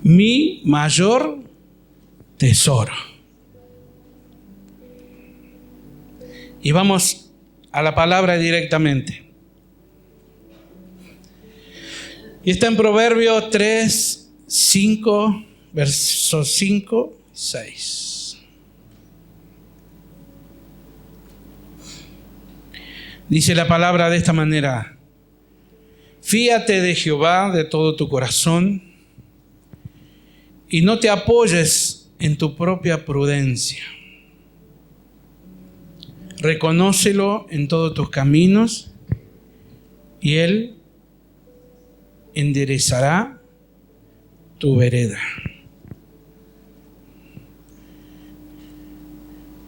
mi mayor tesoro. Y vamos a la palabra directamente. Y está en Proverbios 3, 5, versos 5, 6. Dice la palabra de esta manera: fíate de Jehová de todo tu corazón y no te apoyes en tu propia prudencia. Reconócelo en todos tus caminos y Él enderezará tu vereda.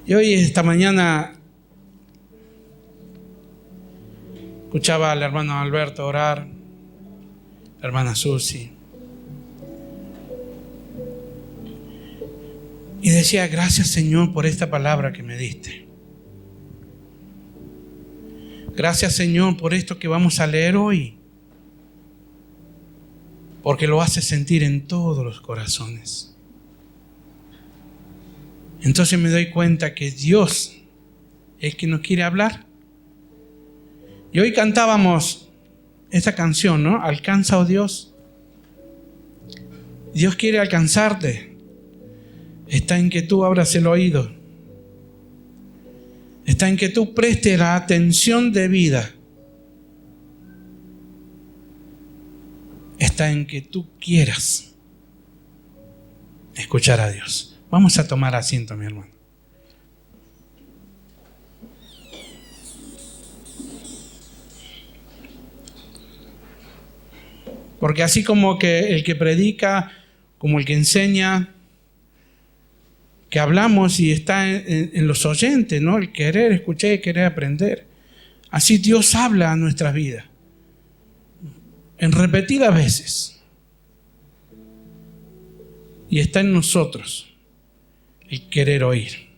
Y hoy, esta mañana, escuchaba al hermano Alberto orar, la hermana Susi, y decía: gracias, Señor, por esta palabra que me diste. Gracias, Señor, por esto que vamos a leer hoy, porque lo hace sentir en todos los corazones. Entonces me doy cuenta que Dios es quien nos quiere hablar. Y hoy cantábamos esta canción, ¿no? Alcanza, oh Dios. Dios quiere alcanzarte. Está en que tú abras el oído. Está en que tú prestes la atención debida. Está en que tú quieras escuchar a Dios. Vamos a tomar asiento, mi hermano. Porque así como que el que predica, como el que enseña, que hablamos y está en los oyentes, ¿no? El querer escuchar y querer aprender. Así Dios habla a nuestras vidas, en repetidas veces. Y está en nosotros el querer oír.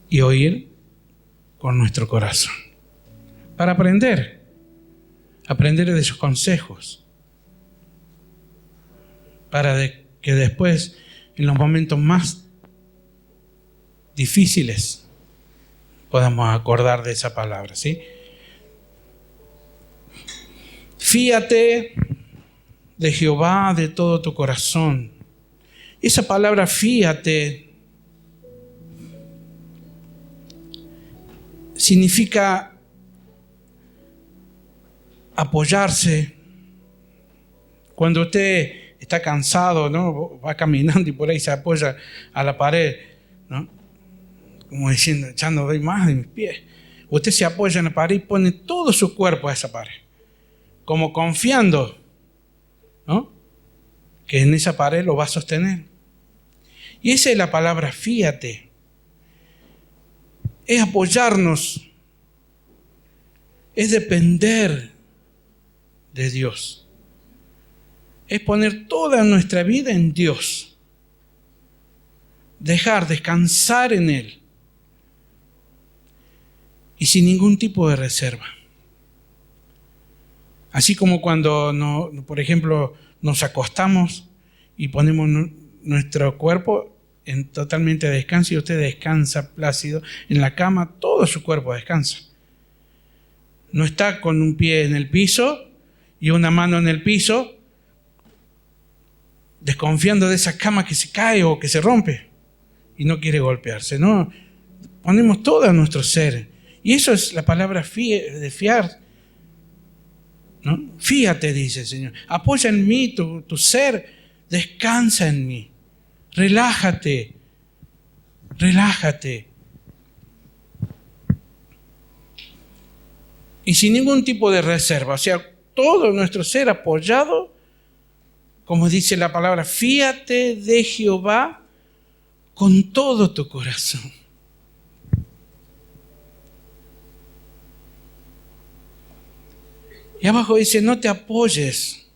Y oír con nuestro corazón. Para aprender de sus consejos. Para que después, en los momentos más difíciles, podamos acordar de esa palabra, ¿sí? Fíate de Jehová de todo tu corazón. Esa palabra fíate significa apoyarse. Cuando usted está cansado, ¿no? Va caminando y por ahí se apoya a la pared, ¿no? Como diciendo, ya no doy más de mis pies. Usted se apoya en la pared y pone todo su cuerpo a esa pared, como confiando, ¿no? Que en esa pared lo va a sostener. Y esa es la palabra fíate. Es apoyarnos, es depender de Dios. Es poner toda nuestra vida en Dios. Dejar descansar en Él. Y sin ningún tipo de reserva. Así como cuando, por ejemplo, nos acostamos y ponemos nuestro cuerpo en totalmente descanso y usted descansa plácido en la cama, todo su cuerpo descansa. No está con un pie en el piso y una mano en el piso, desconfiando de esa cama que se cae o que se rompe y no quiere golpearse. No, ponemos todo a nuestro ser. Y eso es la palabra de fiar, ¿no? Fíjate, dice el Señor. Apoya en mí tu ser, descansa en mí. Relájate. Y sin ningún tipo de reserva, o sea, todo nuestro ser apoyado, como dice la palabra, fíate de Jehová con todo tu corazón. Y abajo dice, no te apoyes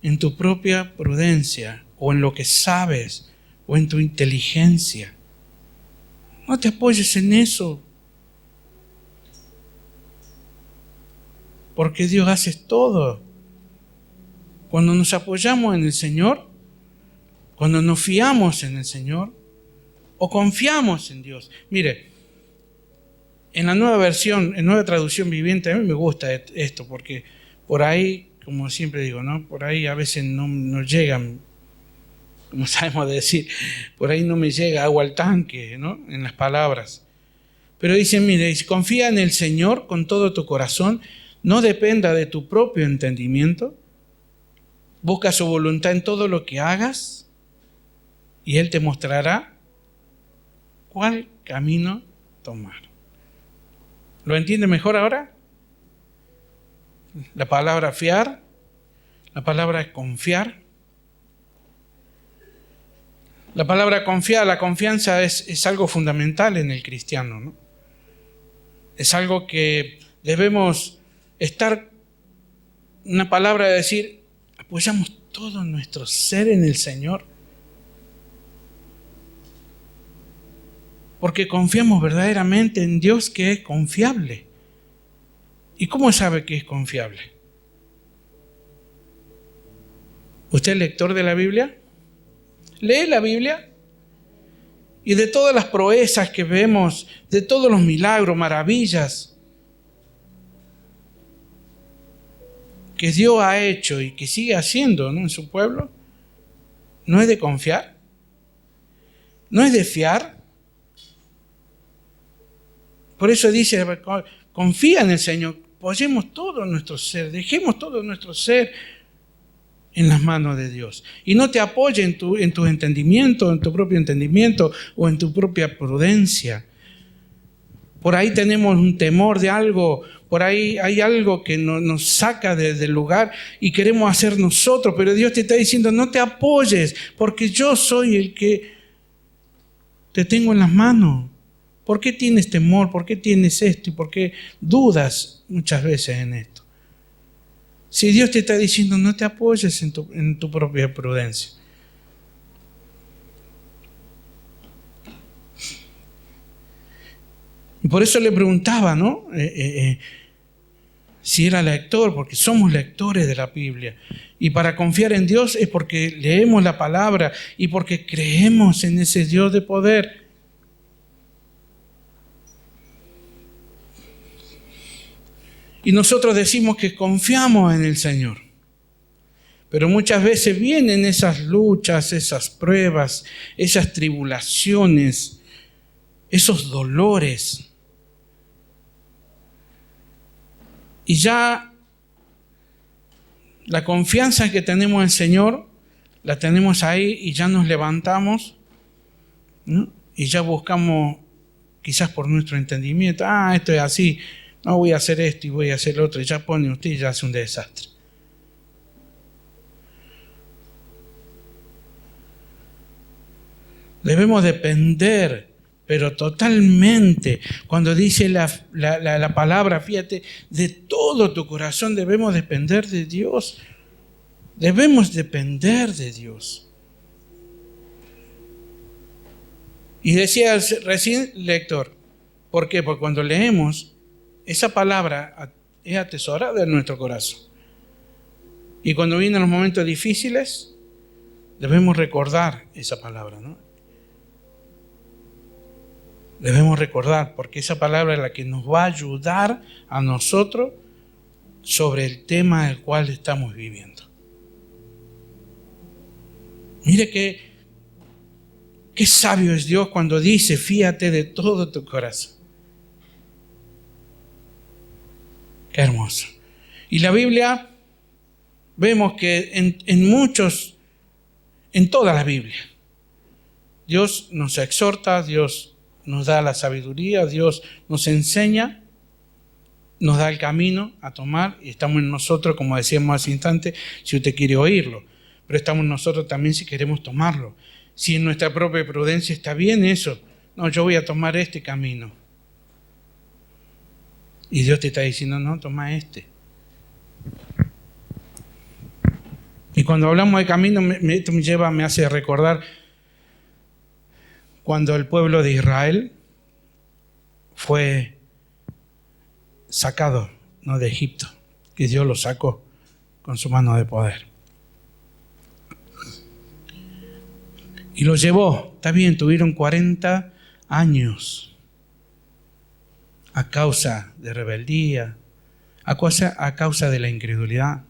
en tu propia prudencia o en lo que sabes o en tu inteligencia. No te apoyes en eso. Porque Dios hace todo Cuando nos apoyamos en el Señor, cuando nos fiamos en el Señor o confiamos en Dios. Mire, en la nueva versión, en nueva traducción viviente, a mí me gusta esto porque por ahí, como siempre digo, ¿no? Por ahí a veces no llegan, como sabemos decir, por ahí no me llega agua al tanque, ¿no? En las palabras. Pero dice, mire, confía en el Señor con todo tu corazón, no dependa de tu propio entendimiento, busca su voluntad en todo lo que hagas y Él te mostrará cuál camino tomar. ¿Lo entiende mejor ahora? La palabra fiar, la palabra confiar. La palabra confiar, la confianza es algo fundamental en el cristiano, ¿no? Es algo que debemos estar, una palabra de decir, apoyamos todo nuestro ser en el Señor. Porque confiamos verdaderamente en Dios que es confiable. ¿Y cómo sabe que es confiable? ¿Usted es lector de la Biblia? ¿Lee la Biblia? Y de todas las proezas que vemos, de todos los milagros, maravillas que Dios ha hecho y que sigue haciendo, ¿no?, en su pueblo, ¿no es de confiar? ¿No es de fiar? Por eso dice, confía en el Señor, apoyemos todo nuestro ser, dejemos todo nuestro ser en las manos de Dios. Y no te apoye en tu entendimiento, en tu propio entendimiento o en tu propia prudencia. Por ahí tenemos un temor de algo, por ahí hay algo que nos saca del lugar y queremos hacer nosotros, pero Dios te está diciendo, no te apoyes, porque yo soy el que te tengo en las manos. ¿Por qué tienes temor? ¿Por qué tienes esto? ¿Y por qué dudas muchas veces en esto? Si Dios te está diciendo, no te apoyes en tu propia prudencia. Y por eso le preguntaba, ¿no? Si era lector, porque somos lectores de la Biblia. Y para confiar en Dios es porque leemos la palabra y porque creemos en ese Dios de poder. Y nosotros decimos que confiamos en el Señor. Pero muchas veces vienen esas luchas, esas pruebas, esas tribulaciones, esos dolores. Y ya la confianza que tenemos en el Señor, la tenemos ahí y ya nos levantamos, ¿no? Y ya buscamos, quizás por nuestro entendimiento, esto es así, no voy a hacer esto y voy a hacer lo otro, y ya pone usted y ya hace un desastre. Debemos depender, pero totalmente, cuando dice la palabra, fíjate, de todo tu corazón debemos depender de Dios. Debemos depender de Dios. Y decía recién, lector, ¿por qué? Porque cuando leemos, esa palabra es atesorada en nuestro corazón. Y cuando vienen los momentos difíciles, debemos recordar esa palabra, ¿no? Debemos recordar, porque esa palabra es la que nos va a ayudar a nosotros sobre el tema del cual estamos viviendo. Mire qué sabio es Dios cuando dice, fíate de todo tu corazón. Qué hermoso. Y la Biblia, vemos que en toda la Biblia, Dios nos exhorta, Dios nos da la sabiduría, Dios nos enseña, nos da el camino a tomar y estamos en nosotros, como decíamos hace instante, si usted quiere oírlo, pero estamos nosotros también si queremos tomarlo. Si en nuestra propia prudencia está bien eso, no, yo voy a tomar este camino. Y Dios te está diciendo, no, toma este. Y cuando hablamos de camino, esto me hace recordar cuando el pueblo de Israel fue sacado, ¿no?, de Egipto, que Dios lo sacó con su mano de poder. Y lo llevó. Está bien, tuvieron 40 años a causa de rebeldía, a causa de la incredulidad.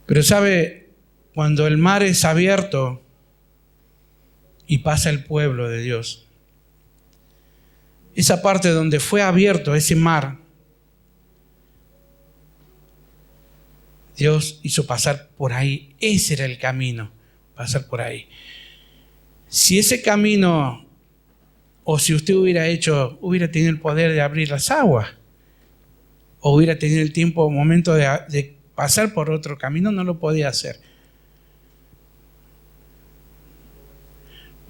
Pero sabe, cuando el mar es abierto y pasa el pueblo de Dios, esa parte donde fue abierto ese mar, Dios hizo pasar por ahí. Ese era el camino, pasar por ahí. Si ese camino, o si usted hubiera tenido el poder de abrir las aguas, o hubiera tenido el tiempo, momento de pasar por otro camino, no lo podía hacer.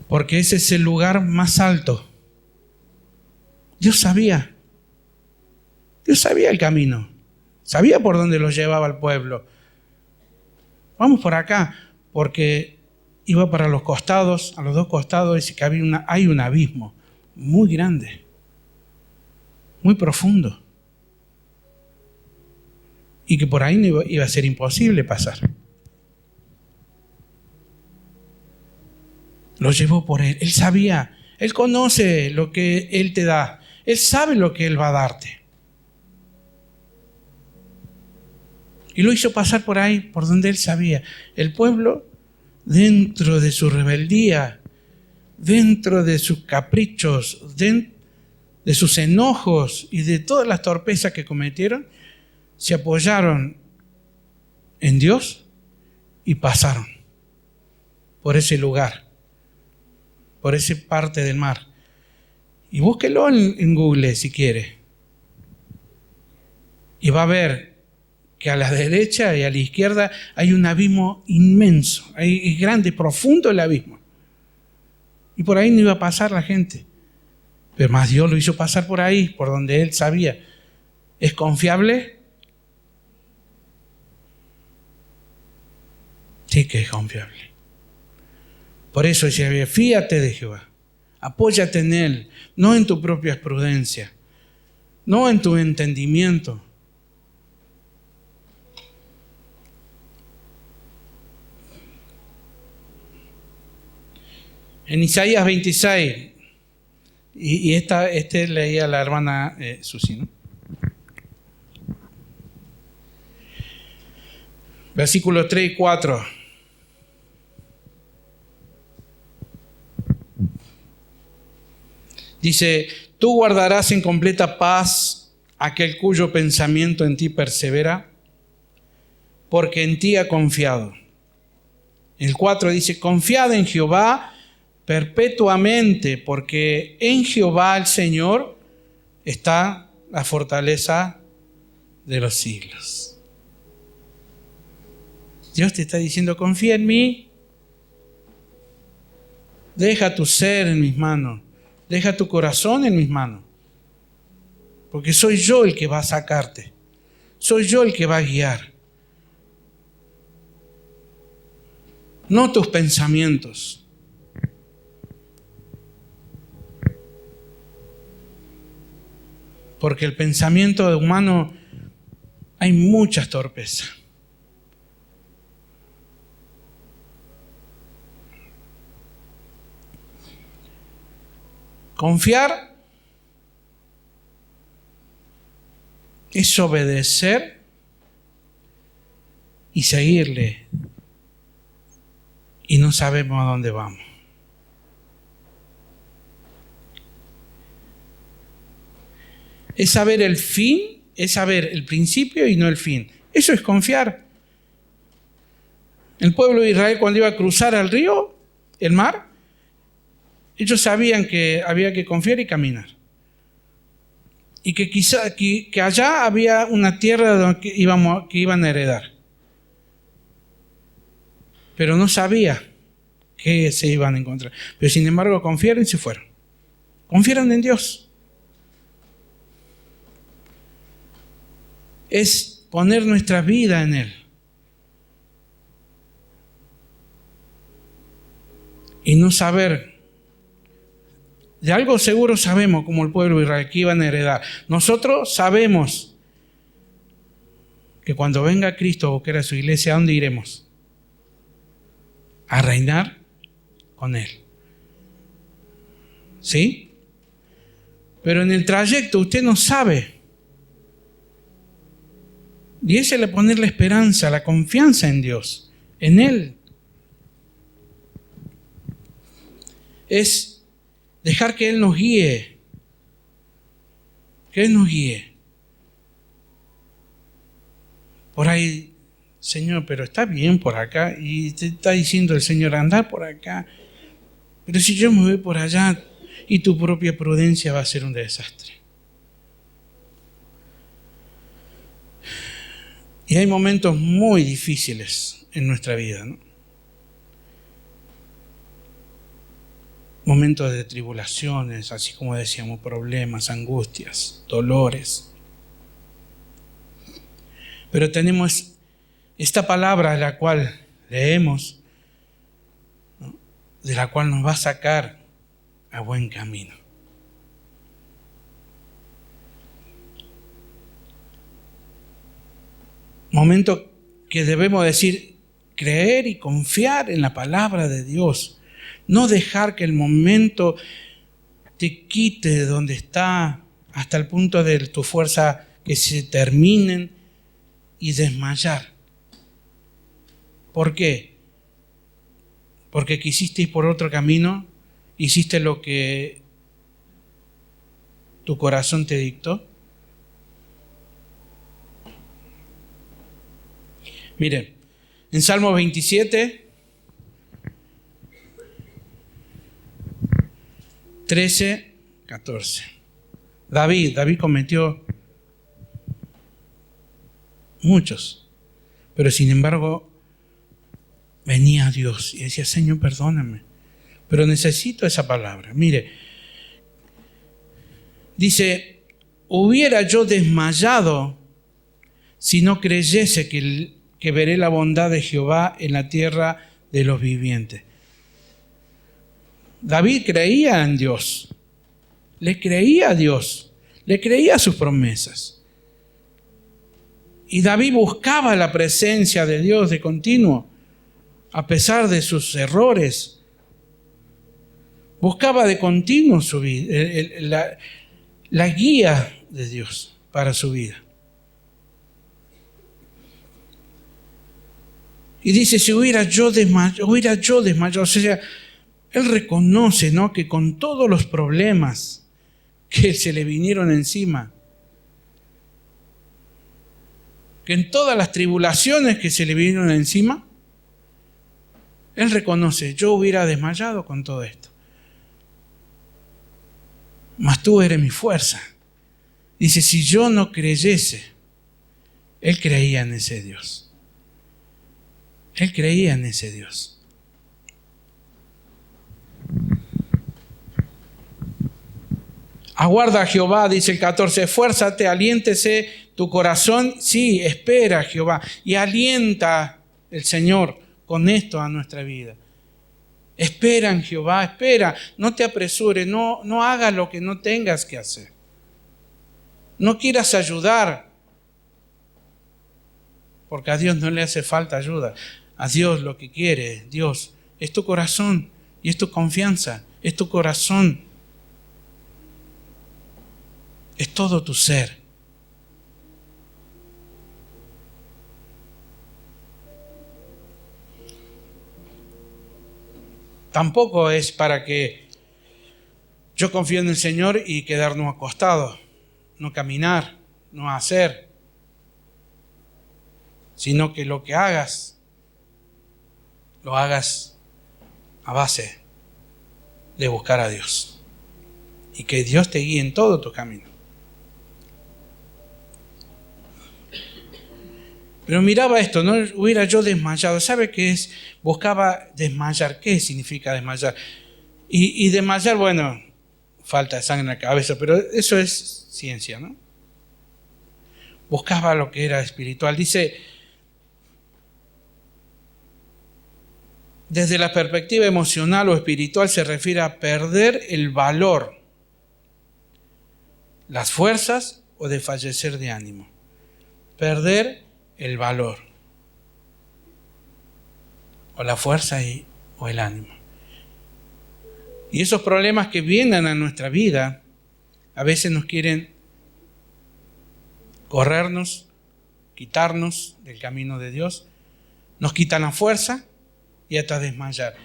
Porque ese es el lugar más alto. Dios sabía el camino, sabía por dónde lo llevaba el pueblo. Vamos por acá, porque iba para los costados, a los dos costados, dice que hay un abismo muy grande, muy profundo, y que por ahí no iba a ser imposible pasar. Lo llevó por él. Él sabía, él conoce lo que él te da, él sabe lo que él va a darte. Y lo hizo pasar por ahí, por donde él sabía. El pueblo, dentro de su rebeldía, dentro de sus caprichos, de sus enojos y de todas las torpezas que cometieron, se apoyaron en Dios y pasaron por ese lugar, por esa parte del mar. Y búsquelo en Google si quiere. Y va a ver que a la derecha y a la izquierda hay un abismo inmenso. Es grande, profundo el abismo. Y por ahí no iba a pasar la gente. Pero más Dios lo hizo pasar por ahí, por donde él sabía. ¿Es confiable? Sí que es confiable. Por eso dice, fíate de Jehová. Apóyate en él, no en tu propia prudencia, no en tu entendimiento. En Isaías 26, y este leía la hermana Susi, ¿no? Versículos 3 y 4. Dice, tú guardarás en completa paz aquel cuyo pensamiento en ti persevera, porque en ti ha confiado. El 4 dice, confiad en Jehová perpetuamente, porque en Jehová el Señor está la fortaleza de los siglos. Dios te está diciendo, confía en mí, deja tu ser en mis manos, deja tu corazón en mis manos, porque soy yo el que va a sacarte, soy yo el que va a guiar, no tus pensamientos. Porque el pensamiento humano hay muchas torpezas. Confiar es obedecer y seguirle. Y no sabemos a dónde vamos. Es saber el fin, es saber el principio y no el fin. Eso es confiar. El pueblo de Israel, cuando iba a cruzar el río, el mar, ellos sabían que había que confiar y caminar. Y que quizá que allá había una tierra donde que iban a heredar. Pero no sabía que se iban a encontrar. Pero sin embargo confiaron y se fueron. Confiaron en Dios. Es poner nuestra vida en Él. Y no saber. De algo seguro sabemos, como el pueblo de Israel, que iban a heredar. Nosotros sabemos que cuando venga Cristo o que era su iglesia, ¿a dónde iremos? a reinar con Él. ¿Sí? Pero en el trayecto usted no sabe. Y ese es poner la esperanza, la confianza en Dios, en Él. Es dejar que Él nos guíe. Que Él nos guíe. Por ahí, Señor, pero está bien por acá. Y te está diciendo el Señor, andar por acá. Pero si yo me voy por allá, y tu propia prudencia va a ser un desastre. Y hay momentos muy difíciles en nuestra vida, ¿no? Momentos de tribulaciones, así como decíamos, problemas, angustias, dolores. Pero tenemos esta palabra de la cual leemos, ¿no? De la cual nos va a sacar a buen camino. Momento que debemos decir, creer y confiar en la palabra de Dios. No dejar que el momento te quite de donde está hasta el punto de tu fuerza que se terminen y desmayar. ¿Por qué? Porque quisiste ir por otro camino, hiciste lo que tu corazón te dictó. Miren, en Salmo 27, 13, 14. David cometió muchos, pero sin embargo venía a Dios y decía, Señor, perdóname, pero necesito esa palabra. Mire, dice, hubiera yo desmayado si no creyese que veré la bondad de Jehová en la tierra de los vivientes. David creía en Dios, le creía a Dios, le creía a sus promesas. Y David buscaba la presencia de Dios de continuo, a pesar de sus errores. Buscaba de continuo su vida, la guía de Dios para su vida. Y dice, si hubiera yo desmayado, o sea, él reconoce, ¿no?, que con todos los problemas que se le vinieron encima, que en todas las tribulaciones que se le vinieron encima, él reconoce, yo hubiera desmayado con todo esto. Mas tú eres mi fuerza. Dice, si yo no creyese, él creía en ese Dios. Él creía en ese Dios. Aguarda a Jehová, dice el 14, esfuérzate, aliéntese tu corazón. Sí, espera a Jehová y alienta el Señor con esto a nuestra vida. Espera en Jehová, espera, no te apresures, no hagas lo que no tengas que hacer. No quieras ayudar, porque a Dios no le hace falta ayuda. A Dios lo que quiere, Dios, es tu corazón y es tu confianza, es tu corazón, es todo tu ser. Tampoco es para que yo confíe en el Señor y quedarnos acostados, no caminar, no hacer, sino que lo que hagas, lo hagas a base de buscar a Dios y que Dios te guíe en todo tu camino. Pero miraba esto, no hubiera yo desmayado. ¿Sabe qué es? Buscaba desmayar. ¿Qué significa desmayar? Y desmayar, bueno, falta de sangre en la cabeza, pero eso es ciencia, ¿no? Buscaba lo que era espiritual. Dice, desde la perspectiva emocional o espiritual se refiere a perder el valor, las fuerzas o desfallecer de ánimo. Perder el valor o la fuerza y o el ánimo. Y esos problemas que vienen a nuestra vida, a veces nos quieren corrernos, quitarnos del camino de Dios, nos quitan la fuerza y hasta desmayar.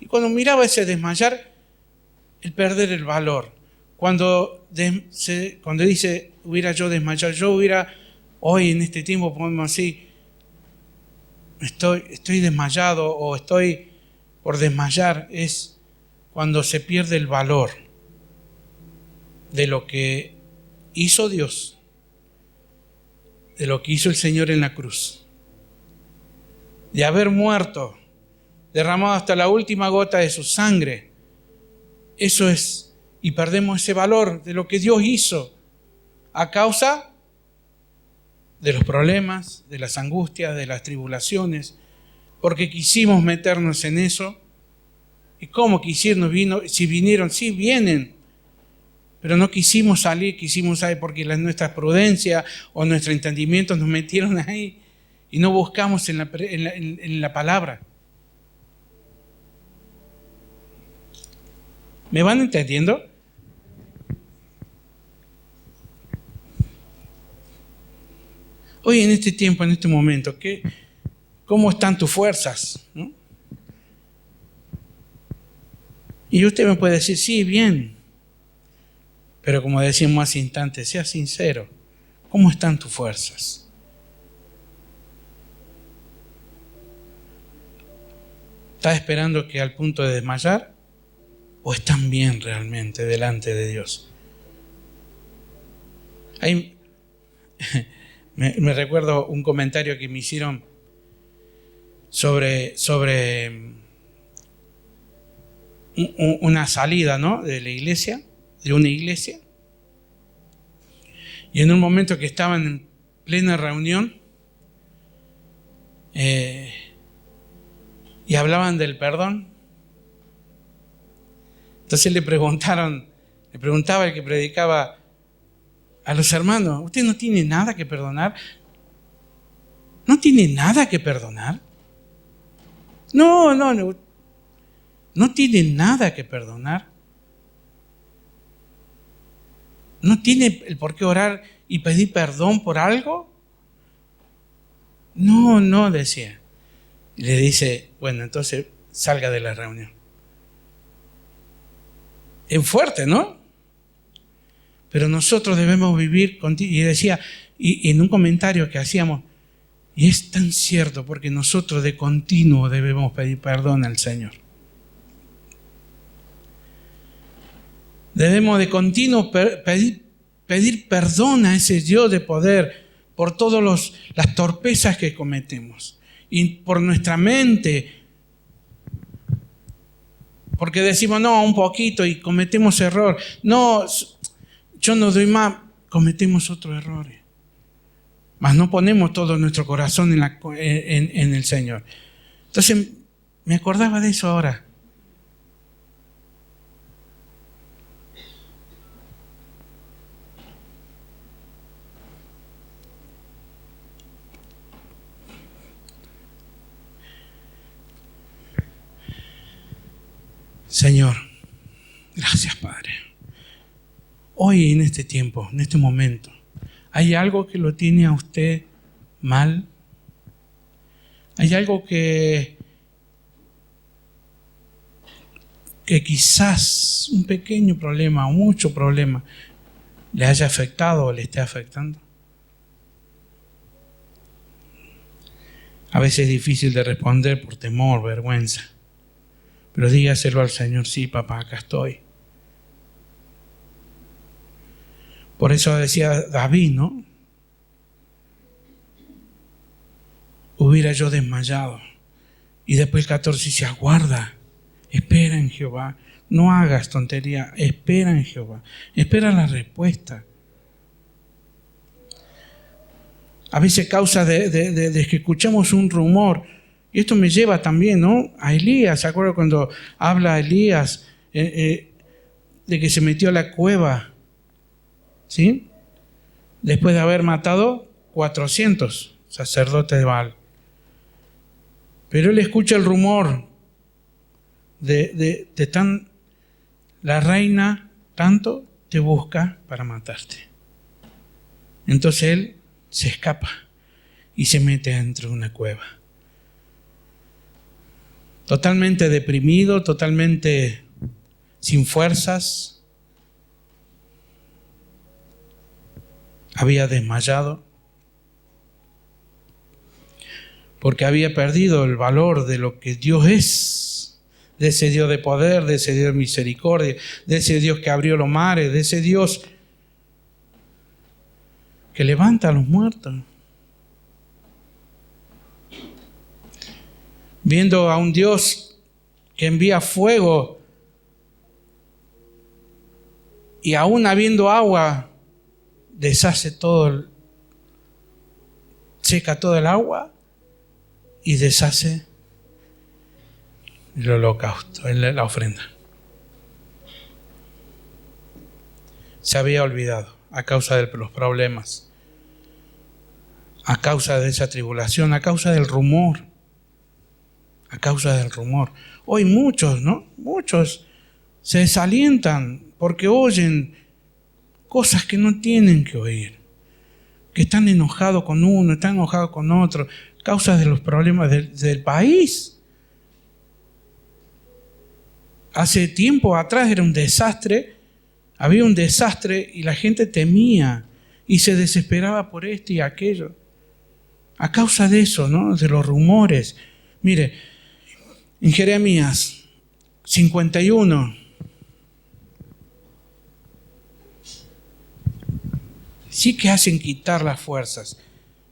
Y cuando miraba ese desmayar, el perder el valor. Cuando dice, hubiera yo desmayado, yo hubiera, hoy en este tiempo podemos decir, estoy desmayado o estoy por desmayar, es cuando se pierde el valor de lo que hizo Dios, de lo que hizo el Señor en la cruz, de haber muerto, derramado hasta la última gota de su sangre. Eso es, y perdemos ese valor de lo que Dios hizo a causa de los problemas, de las angustias, de las tribulaciones, porque quisimos meternos en eso. ¿Y cómo quisieron? Si vinieron, sí vienen, pero no quisimos salir porque nuestra prudencia o nuestro entendimiento nos metieron ahí y no buscamos en la palabra. ¿Me van entendiendo? Hoy en este tiempo, en este momento, ¿cómo están tus fuerzas? ¿No? Y usted me puede decir, sí, bien. Pero como decíamos hace instantes, sea sincero. ¿Cómo están tus fuerzas? ¿Estás esperando que al punto de desmayar? ¿O están bien realmente delante de Dios? Ahí me recuerdo un comentario que me hicieron sobre una salida, ¿no?, de la iglesia, de una iglesia. Y en un momento que estaban en plena reunión y hablaban del perdón. Entonces le preguntaba el que predicaba a los hermanos, ¿usted no tiene nada que perdonar? ¿No tiene nada que perdonar? No tiene nada que perdonar. ¿No tiene el por qué orar y pedir perdón por algo? No, decía. Y le dice, bueno, entonces salga de la reunión. Es fuerte, ¿no? Pero nosotros debemos vivir y decía, y en un comentario que hacíamos, y es tan cierto, porque nosotros de continuo debemos pedir perdón al Señor. Debemos de continuo pedir perdón a ese Dios de poder por todas las torpezas que cometemos y por nuestra mente, porque decimos no, un poquito y cometemos error. No, yo no doy más, cometemos otros errores. Mas no ponemos todo nuestro corazón en el Señor. Entonces me acordaba de eso ahora. Señor, gracias Padre. Hoy en este tiempo, en este momento, ¿hay algo que lo tiene a usted mal? ¿Hay algo que quizás un pequeño problema o mucho problema le haya afectado o le esté afectando? A veces es difícil de responder por temor, vergüenza. Pero dígaselo al Señor, sí, papá, acá estoy. Por eso decía David, ¿no? Hubiera yo desmayado. Y después el 14 dice, aguarda, espera en Jehová. No hagas tontería, espera en Jehová. Espera la respuesta. A veces causa de que escuchamos un rumor. Y esto me lleva también, ¿no?, a Elías. ¿Se acuerdan cuando habla Elías de que se metió a la cueva? ¿Sí? Después de haber matado 400 sacerdotes de Baal. Pero él escucha el rumor la reina tanto te busca para matarte. Entonces él se escapa y se mete dentro de una cueva. Totalmente deprimido, totalmente sin fuerzas. Había desmayado porque había perdido el valor de lo que Dios es, de ese Dios de poder, de ese Dios de misericordia, de ese Dios que abrió los mares, de ese Dios que levanta a los muertos. Viendo a un Dios que envía fuego y aún habiendo agua, deshace todo, seca todo el agua y deshace el holocausto, la ofrenda. Se había olvidado a causa de los problemas, a causa de esa tribulación, a causa del rumor. A causa del rumor. Hoy muchos, ¿no? Muchos se desalientan porque oyen cosas que no tienen que oír. Que están enojados con uno, están enojados con otro. Causas de los problemas del país. Hace tiempo atrás era un desastre. Había un desastre y la gente temía y se desesperaba por esto y aquello. A causa de eso, ¿no? De los rumores. Mire, en Jeremías 51, sí que hacen quitar las fuerzas,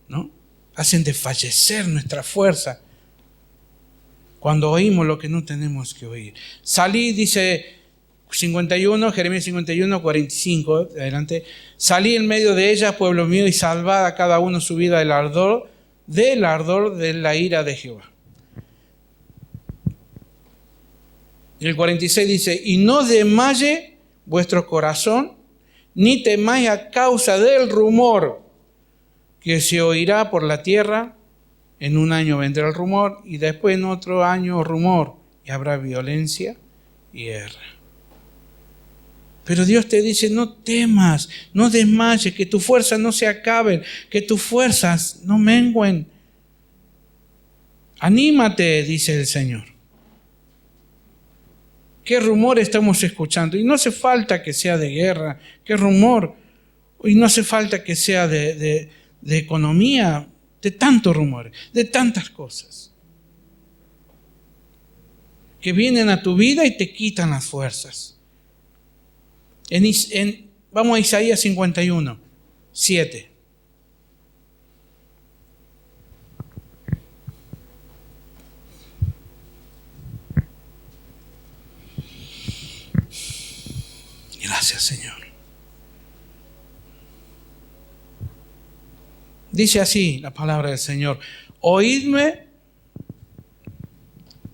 ¿no? Hacen desfallecer nuestra fuerza cuando oímos lo que no tenemos que oír. Salí, dice 51, Jeremías 51, 45, adelante. Salí en medio de ellas, pueblo mío, y salvad a cada uno su vida del ardor de la ira de Jehová. Y el 46 dice, y no desmaye vuestro corazón, ni temáis a causa del rumor que se oirá por la tierra. En un año vendrá el rumor, y después en otro año rumor, y habrá violencia y guerra. Pero Dios te dice, no temas, no desmayes, que tus fuerzas no se acaben, que tus fuerzas no mengüen. Anímate, dice el Señor. ¿Qué rumor estamos escuchando? Y no hace falta que sea de guerra. ¿Qué rumor? Y no hace falta que sea de economía, de tantos rumores, de tantas cosas que vienen a tu vida y te quitan las fuerzas. Vamos a Isaías 51, 7. Gracias, Señor. Dice así la palabra del Señor: oídme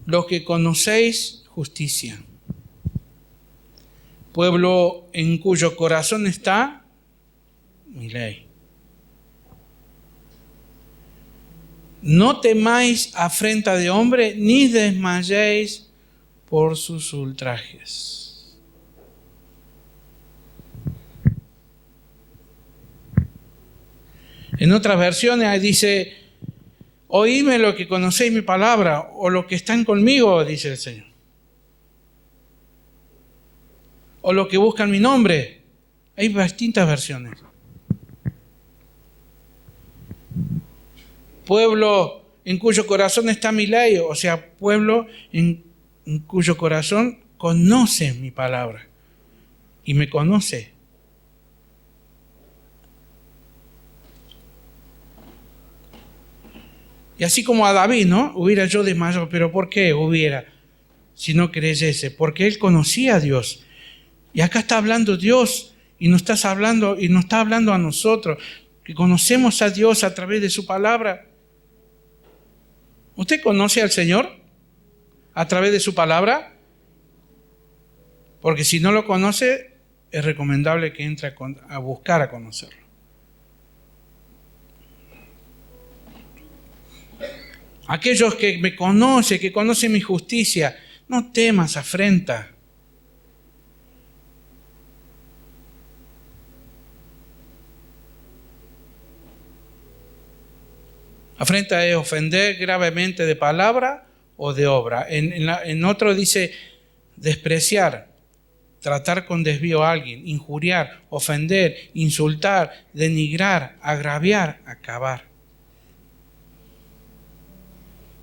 los que conocéis justicia, pueblo en cuyo corazón está mi ley. No temáis afrenta de hombre, ni desmayéis por sus ultrajes. En otras versiones dice, oídme lo que conocéis mi palabra, o los que están conmigo, dice el Señor. O los que buscan mi nombre. Hay distintas versiones. Pueblo en cuyo corazón está mi ley, o sea, pueblo en cuyo corazón conoce mi palabra y me conoce. Y así como a David, ¿no? Hubiera yo desmayado, pero ¿por qué hubiera? Si no creyese, porque él conocía a Dios. Y acá está hablando Dios y nos está hablando a nosotros, que conocemos a Dios a través de su palabra. ¿Usted conoce al Señor a través de su palabra? Porque si no lo conoce, es recomendable que entre a buscar a conocerlo. Aquellos que me conocen, que conocen mi justicia, No temas afrenta. Afrenta es ofender gravemente de palabra o de obra. En otro dice despreciar, tratar con desvío a alguien, injuriar, ofender, insultar, denigrar, agraviar, acabar.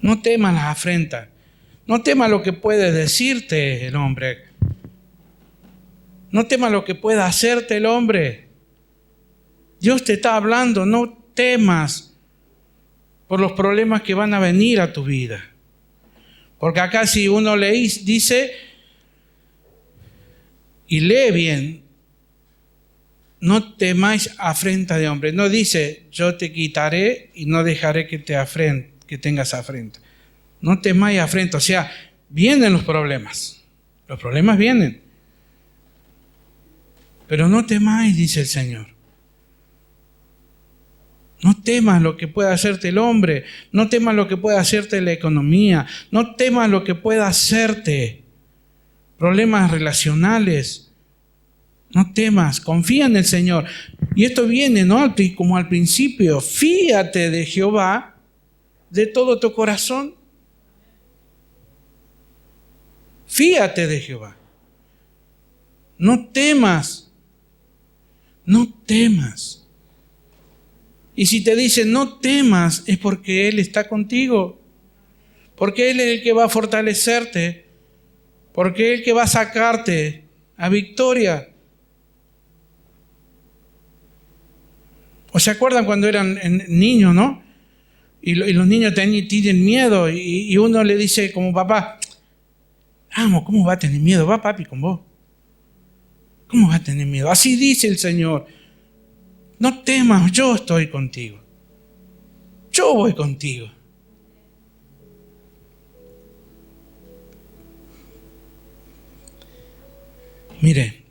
No temas las afrentas. No temas lo que puede decirte el hombre. No temas lo que pueda hacerte el hombre. Dios te está hablando, no temas por los problemas que van a venir a tu vida. Porque acá si uno dice y lee bien, no temáis afrenta de hombre. No dice, yo te quitaré y no dejaré que tengas afrenta. No temáis afrenta. O sea, vienen los problemas. Los problemas vienen. Pero no temáis, dice el Señor. No temas lo que pueda hacerte el hombre. No temas lo que pueda hacerte la economía. No temas lo que pueda hacerte problemas relacionales. No temas, confía en el Señor. Y esto viene, ¿no? Como al principio. Fíate de Jehová de todo tu corazón. Fíate de Jehová. No temas. No temas. Y si te dice no temas, es porque Él está contigo. Porque Él es el que va a fortalecerte. Porque Él es el que va a sacarte a victoria. ¿O se acuerdan cuando eran niños, no? Y los niños tienen miedo y uno le dice como papá, vamos, ¿cómo va a tener miedo? Va papi con vos. ¿Cómo va a tener miedo? Así dice el Señor. No temas, yo estoy contigo. Yo voy contigo. Mire,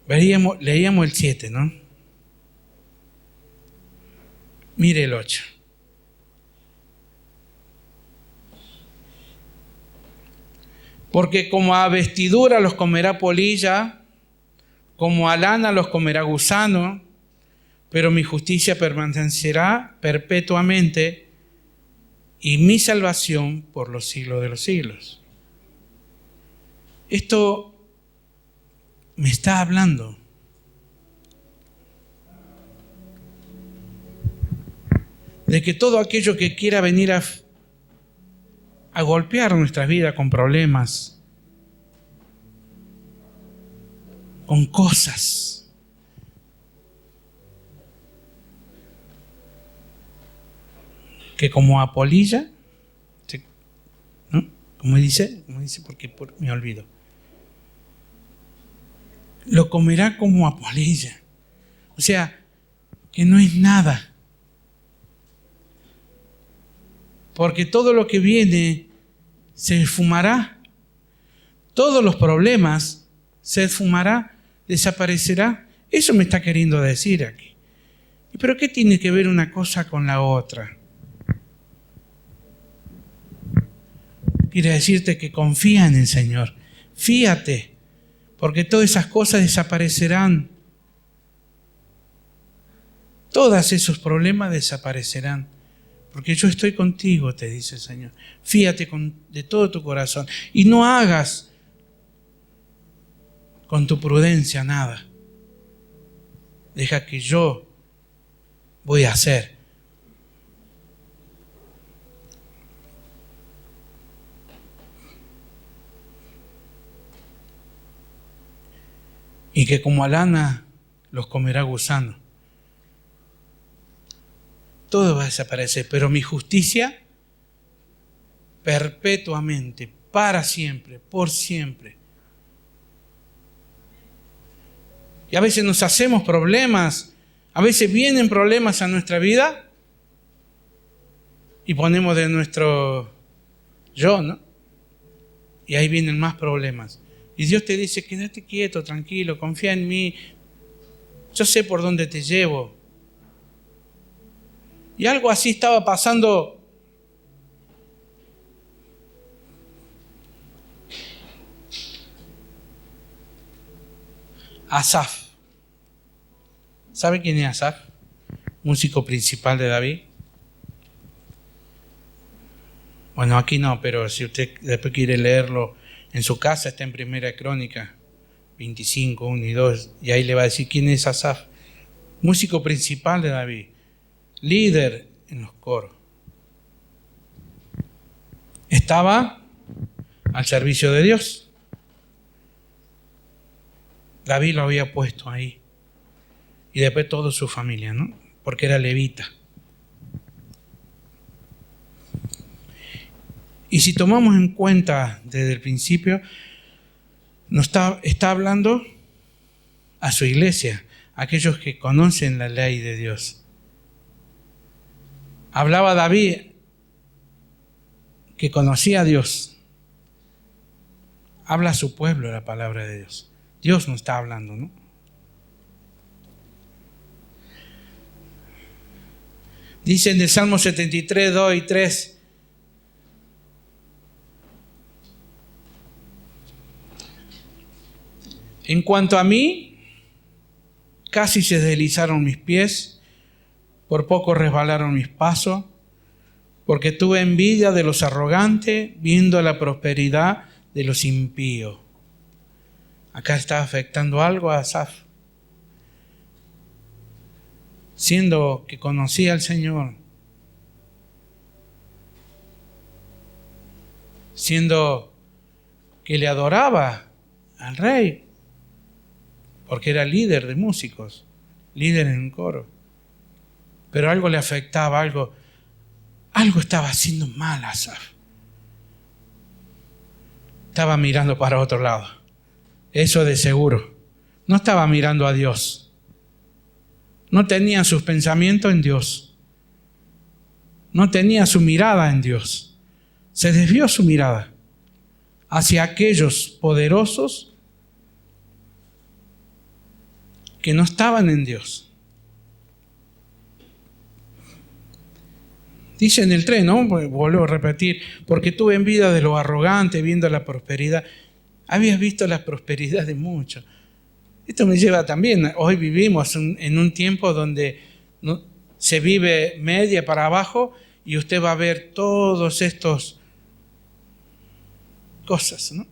leíamos el 7, ¿no? Mire el 8. Porque como a vestidura los comerá polilla, como a lana los comerá gusano, pero mi justicia permanecerá perpetuamente y mi salvación por los siglos de los siglos. Esto me está hablando de que todo aquello que quiera venir a golpear nuestra vida con problemas, con cosas, que como a polilla, ¿no? Como dice porque me olvido. Lo comerá como a polilla. O sea, que no es nada. Porque todo lo que viene se esfumará. Todos los problemas se esfumará, desaparecerá. Eso me está queriendo decir aquí. ¿Pero qué tiene que ver una cosa con la otra? Quiere decirte que confía en el Señor. Fíate, porque todas esas cosas desaparecerán. Todos esos problemas desaparecerán. Porque yo estoy contigo, te dice el Señor. Fíate de todo tu corazón. Y no hagas con tu prudencia nada. Deja que yo voy a hacer. Y que como a lana los comerá gusano. Todo va a desaparecer, pero mi justicia perpetuamente, para siempre, por siempre. Y a veces nos hacemos problemas, a veces vienen problemas a nuestra vida y ponemos de nuestro yo, ¿no? Y ahí vienen más problemas. Y Dios te dice, quédate quieto, tranquilo, confía en mí. Yo sé por dónde te llevo. Y algo así estaba pasando Asaf. ¿Sabe quién es Asaf? Músico principal de David. Bueno, aquí no, pero si usted después quiere leerlo en su casa, está en Primera Crónica 25, 1 y 2, y ahí le va a decir quién es Asaf. Músico principal de David, líder en los coros. Estaba al servicio de Dios. David lo había puesto ahí. Y después toda su familia, ¿no? Porque era levita. Y si tomamos en cuenta desde el principio, está hablando a su iglesia, a aquellos que conocen la ley de Dios. Hablaba David, que conocía a Dios. Habla a su pueblo la palabra de Dios. Dios no está hablando, ¿no? Dice en el Salmo 73, 2 y 3. En cuanto a mí, casi se deslizaron mis pies, por poco resbalaron mis pasos, porque tuve envidia de los arrogantes, viendo la prosperidad de los impíos. Acá está afectando algo a Asaf. Siendo que conocía al Señor, siendo que le adoraba al rey, porque era líder de músicos, líder en un coro, pero algo le afectaba, algo estaba haciendo mal a Asaf. Estaba mirando para otro lado, eso de seguro. No estaba mirando a Dios. No tenía sus pensamientos en Dios. No tenía su mirada en Dios. Se desvió su mirada hacia aquellos poderosos que no estaban en Dios. Dice en el 3, ¿no? Vuelvo a repetir, porque tuve envidia de los arrogantes viendo la prosperidad. Habías visto la prosperidad de muchos. Esto me lleva también, hoy vivimos en un tiempo donde se vive media para abajo y usted va a ver todos estos cosas, ¿no?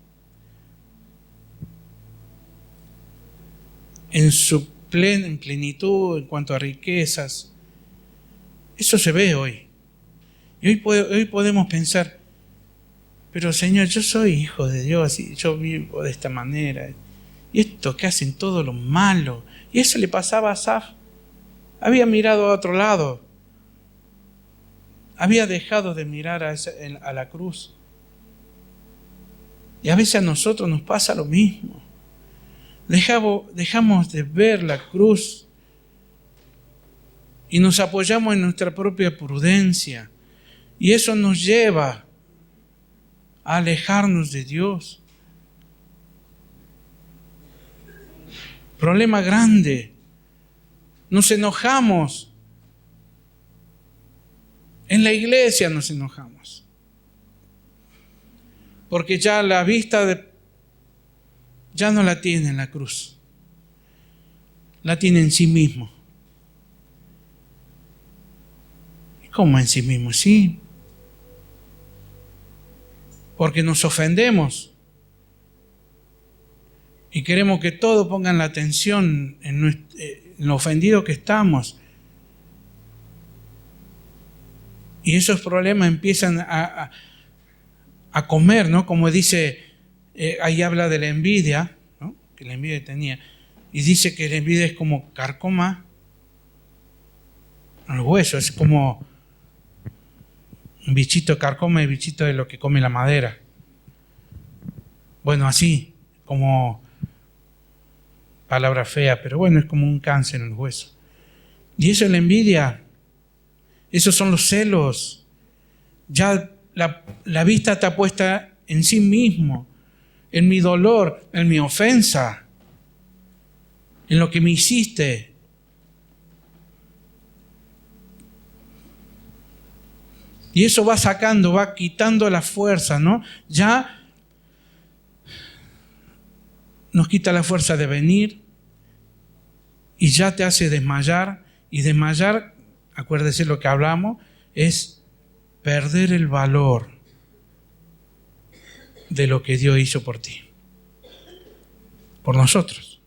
En su plenitud en cuanto a riquezas. Eso se ve hoy. Y hoy podemos pensar, pero Señor, yo soy hijo de Dios y yo vivo de esta manera. Y esto que hacen todo lo malo. Y eso le pasaba a Asaf. Había mirado a otro lado. Había dejado de mirar a la cruz. Y a veces a nosotros nos pasa lo mismo. Dejamos de ver la cruz y nos apoyamos en nuestra propia prudencia. Y eso nos lleva a alejarnos de Dios. Problema grande. Nos enojamos. En la iglesia nos enojamos. Porque ya la vista ya no la tiene en la cruz. La tiene en sí mismo. ¿Cómo en sí mismo? Sí. Porque nos ofendemos. Y queremos que todos pongan la atención en lo ofendido que estamos. Y esos problemas empiezan a comer, ¿no? Como dice, ahí habla de la envidia, ¿no? Que la envidia tenía. Y dice que la envidia es como carcoma al hueso, es como un bichito carcoma y bichito de lo que come la madera. Bueno, así, como palabra fea, pero bueno, es como un cáncer en el hueso. Y eso es la envidia. Esos son los celos. Ya la vista está puesta en sí mismo, en mi dolor, en mi ofensa, en lo que me hiciste. Y eso va sacando, va quitando la fuerza, ¿no? Ya nos quita la fuerza de venir, y ya te hace desmayar. Y desmayar, acuérdese lo que hablamos, es perder el valor de lo que Dios hizo por ti, por nosotros.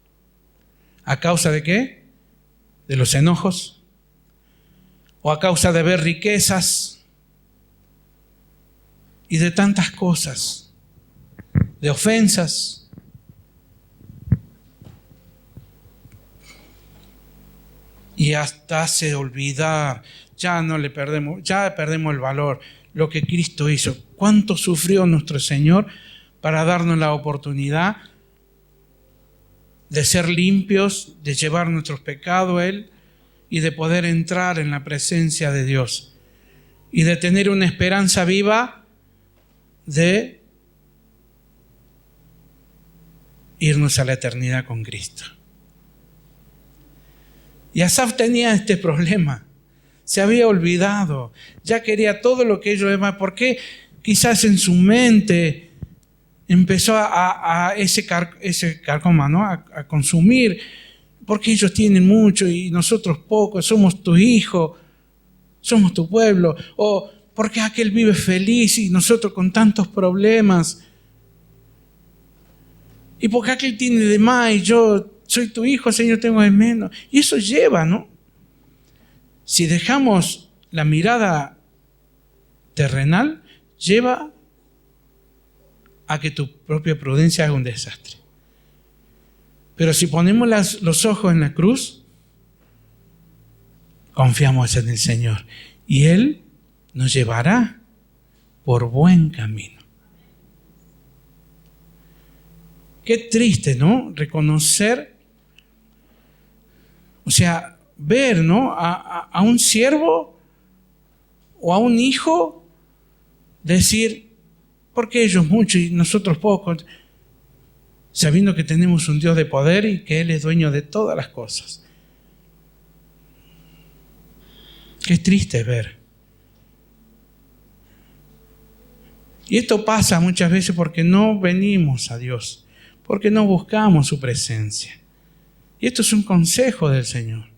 ¿A causa de qué? De los enojos, o a causa de ver riquezas y de tantas cosas, de ofensas. Y hasta hace olvidar, ya perdemos el valor, lo que Cristo hizo. Cuánto sufrió nuestro Señor para darnos la oportunidad de ser limpios, de llevar nuestros pecados a Él y de poder entrar en la presencia de Dios y de tener una esperanza viva de irnos a la eternidad con Cristo. Y Asaf tenía este problema, se había olvidado, ya quería todo lo que ellos demás. ¿Por qué? Quizás en su mente empezó a ese carcoma, ¿no? A consumir, porque ellos tienen mucho y nosotros poco, somos tu hijo, somos tu pueblo, o porque aquel vive feliz y nosotros con tantos problemas, y porque aquel tiene de más y yo soy tu hijo, Señor, tengo de menos. Y eso lleva, ¿no? Si dejamos la mirada terrenal, lleva a que tu propia prudencia haga un desastre. Pero si ponemos los ojos en la cruz, confiamos en el Señor y Él nos llevará por buen camino. Qué triste, ¿no? Reconocer, o sea, ver, ¿no? A un siervo o a un hijo decir, ¿por qué ellos mucho y nosotros pocos? Sabiendo que tenemos un Dios de poder y que Él es dueño de todas las cosas. Qué triste ver. Y esto pasa muchas veces porque no venimos a Dios, porque no buscamos su presencia. Y esto es un consejo del Señor.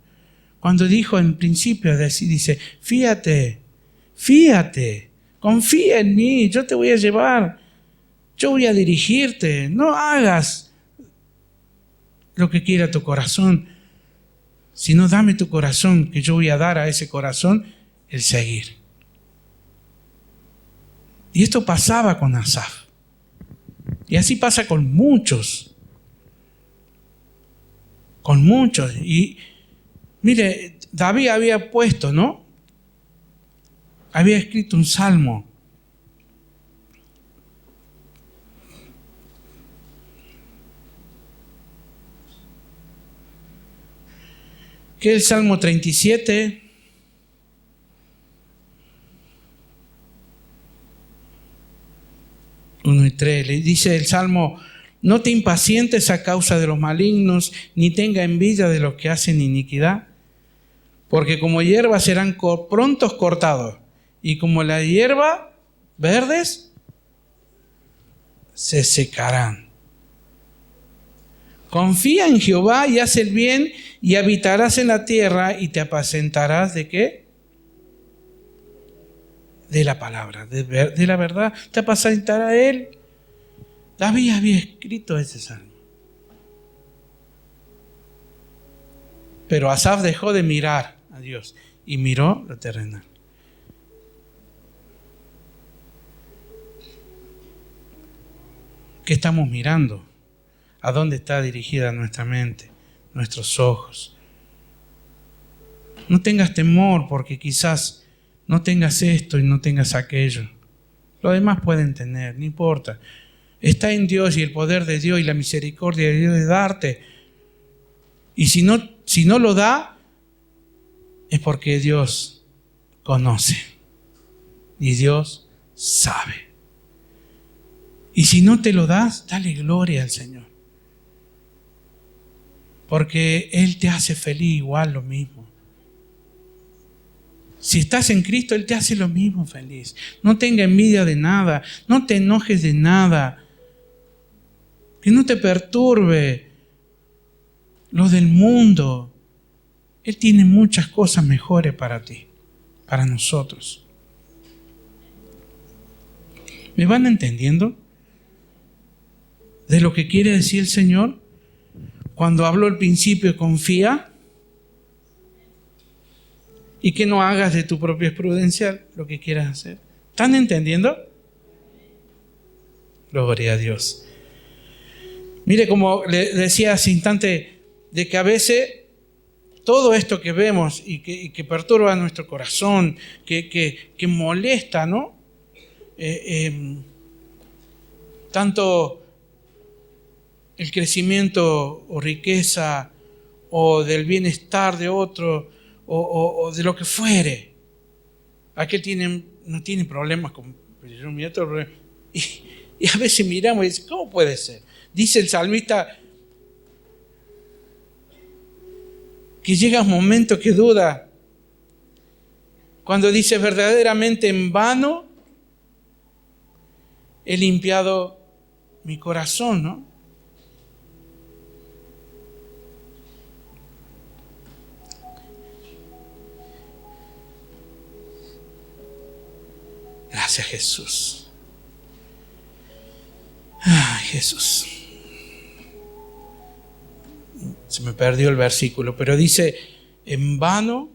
Cuando dijo en principio, dice, fíate, confía en mí, yo te voy a llevar, yo voy a dirigirte, no hagas lo que quiera tu corazón, sino dame tu corazón, que yo voy a dar a ese corazón el seguir. Y esto pasaba con Asaf. Y así pasa con muchos. Y mire, David había puesto, ¿no? Había escrito un salmo. Que es el Salmo 37. Uno y 3. Le dice el Salmo: no te impacientes a causa de los malignos, ni tenga envidia de los que hacen iniquidad, porque como hierba serán prontos cortados, y como la hierba verdes se secarán. Confía en Jehová y haz el bien, y habitarás en la tierra, y te apacentarás ¿de qué? De la palabra, de la verdad, te apacentará Él. David había escrito ese salmo. Pero Asaf dejó de mirar a Dios y miró lo terrenal. ¿Qué estamos mirando? ¿A dónde está dirigida nuestra mente, nuestros ojos? No tengas temor porque quizás no tengas esto y no tengas aquello. Lo demás pueden tener, no importa. Está en Dios y el poder de Dios y la misericordia de Dios de darte. Y si no lo da, es porque Dios conoce y Dios sabe. Y si no te lo das, dale gloria al Señor. Porque Él te hace feliz igual lo mismo. Si estás en Cristo, Él te hace lo mismo feliz. No tenga envidia de nada, no te enojes de nada. Que no te perturbe lo del mundo. Él tiene muchas cosas mejores para ti, para nosotros. ¿Me van entendiendo de lo que quiere decir el Señor? Cuando habló al principio, confía y que no hagas de tu propia prudencia lo que quieras hacer. ¿Están entendiendo? Gloria a Dios. Mire, como le decía hace instante, de que a veces todo esto que vemos y que perturba nuestro corazón, que molesta, ¿no? Tanto el crecimiento o riqueza o del bienestar de otro o de lo que fuere. Aquel no tiene problemas con... Yo miro otro problema. Y a veces miramos y decimos, ¿cómo puede ser? Dice el salmista que llega un momento que duda. Cuando dice verdaderamente en vano he limpiado mi corazón, ¿no? Gracias, Jesús. Ay, Jesús. Se me perdió el versículo, pero dice, en vano,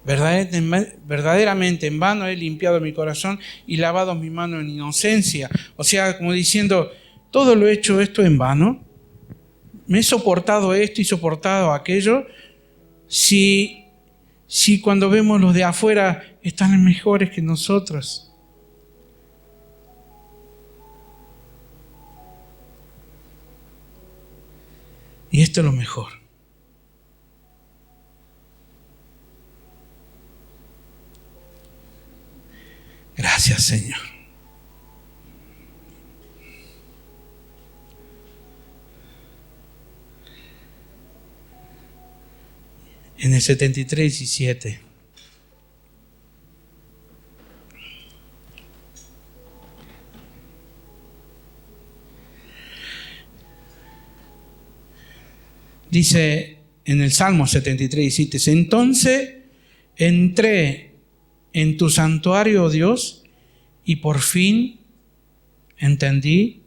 verdaderamente en vano he limpiado mi corazón y lavado mi mano en inocencia. O sea, como diciendo, todo lo he hecho esto en vano. Me he soportado esto y soportado aquello. Si cuando vemos los de afuera están mejores que nosotros. Y esto es lo mejor. Gracias, Señor. En el 73:17. Dice en el Salmo 73:17, entonces entré en tu santuario, oh Dios, y por fin entendí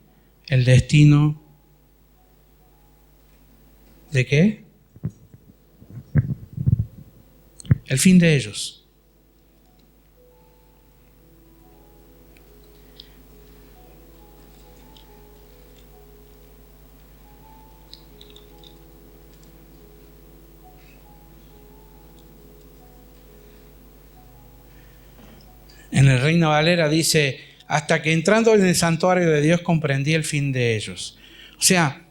el destino ¿de qué? El fin de ellos. En el Reina Valera dice, hasta que entrando en el santuario de Dios comprendí el fin de ellos. O sea,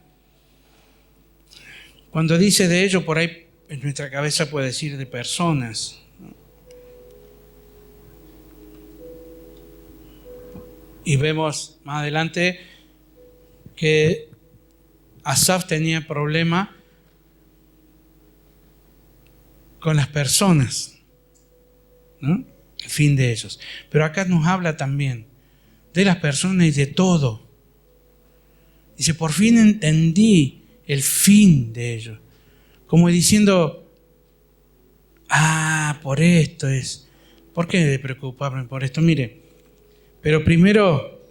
cuando dice de ellos, por ahí en nuestra cabeza puede decir de personas, ¿no? Y vemos más adelante que Asaf tenía problema con las personas, ¿no? El fin de ellos. Pero acá nos habla también de las personas y de todo. Dice, por fin entendí el fin de ellos. Como diciendo, por esto es. ¿Por qué preocuparme por esto? Mire, pero primero,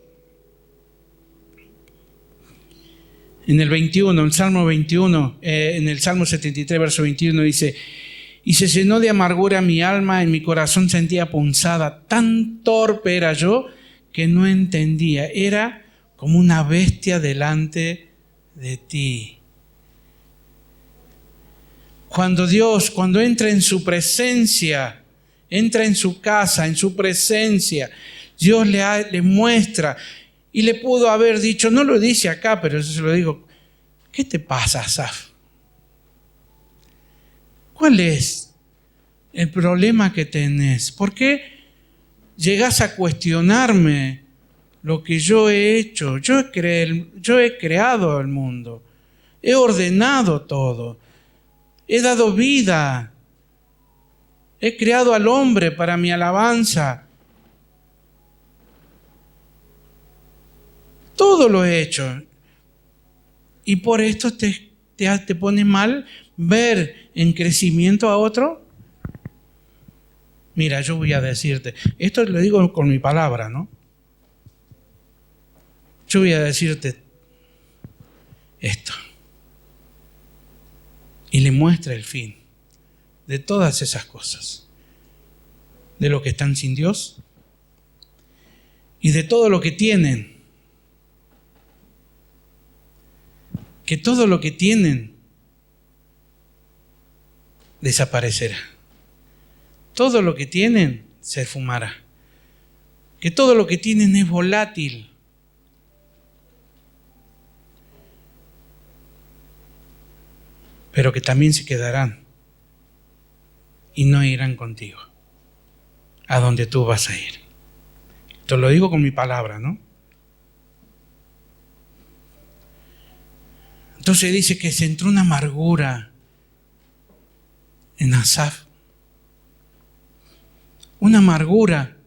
en el 21, el Salmo 21, en el Salmo 73, verso 21 dice, y se llenó de amargura mi alma, en mi corazón sentía punzada, tan torpe era yo que no entendía, era como una bestia delante de ti. Cuando entra en su presencia, entra en su casa, en su presencia, Dios le muestra y le pudo haber dicho, no lo dice acá, pero eso se lo digo, ¿qué te pasa, Asaf? ¿Cuál es el problema que tenés? ¿Por qué llegás a cuestionarme lo que yo he hecho? Yo he creado el mundo, he ordenado todo, he dado vida, he creado al hombre para mi alabanza. Todo lo he hecho. Y por esto te te pone mal ver en crecimiento a otro? Mira, yo voy a decirte, esto lo digo con mi palabra, ¿no? Yo voy a decirte esto. Y le muestra el fin de todas esas cosas. De lo que están sin Dios y de todo lo que tienen. Que todo lo que tienen desaparecerá. Todo lo que tienen se esfumará. Que todo lo que tienen es volátil. Pero que también se quedarán y no irán contigo a donde tú vas a ir. Te lo digo con mi palabra, ¿no? Entonces dice que se entró una amargura en Asaf. Una amargura,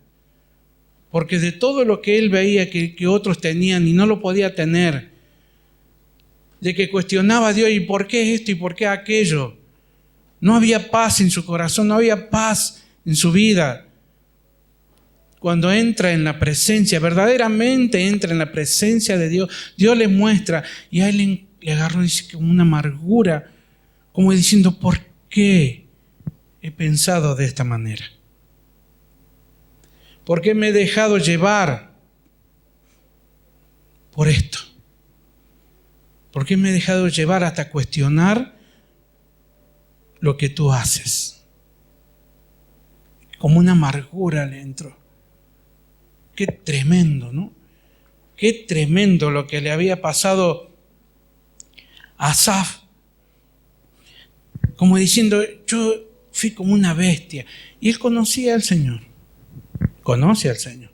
porque de todo lo que él veía que otros tenían y no lo podía tener, de que cuestionaba a Dios, ¿y por qué esto y por qué aquello? No había paz en su corazón, no había paz en su vida. Cuando entra en la presencia, verdaderamente entra en la presencia de Dios, Dios le muestra, y a él le agarró, dice, como una amargura, como diciendo, ¿por qué he pensado de esta manera? ¿Por qué me he dejado llevar por esto? ¿Por qué me he dejado llevar hasta cuestionar lo que tú haces? Como una amargura le entró. Qué tremendo, ¿no? Qué tremendo lo que le había pasado a Asaf. Como diciendo, yo fui como una bestia. Y él conocía al Señor. Conoce al Señor.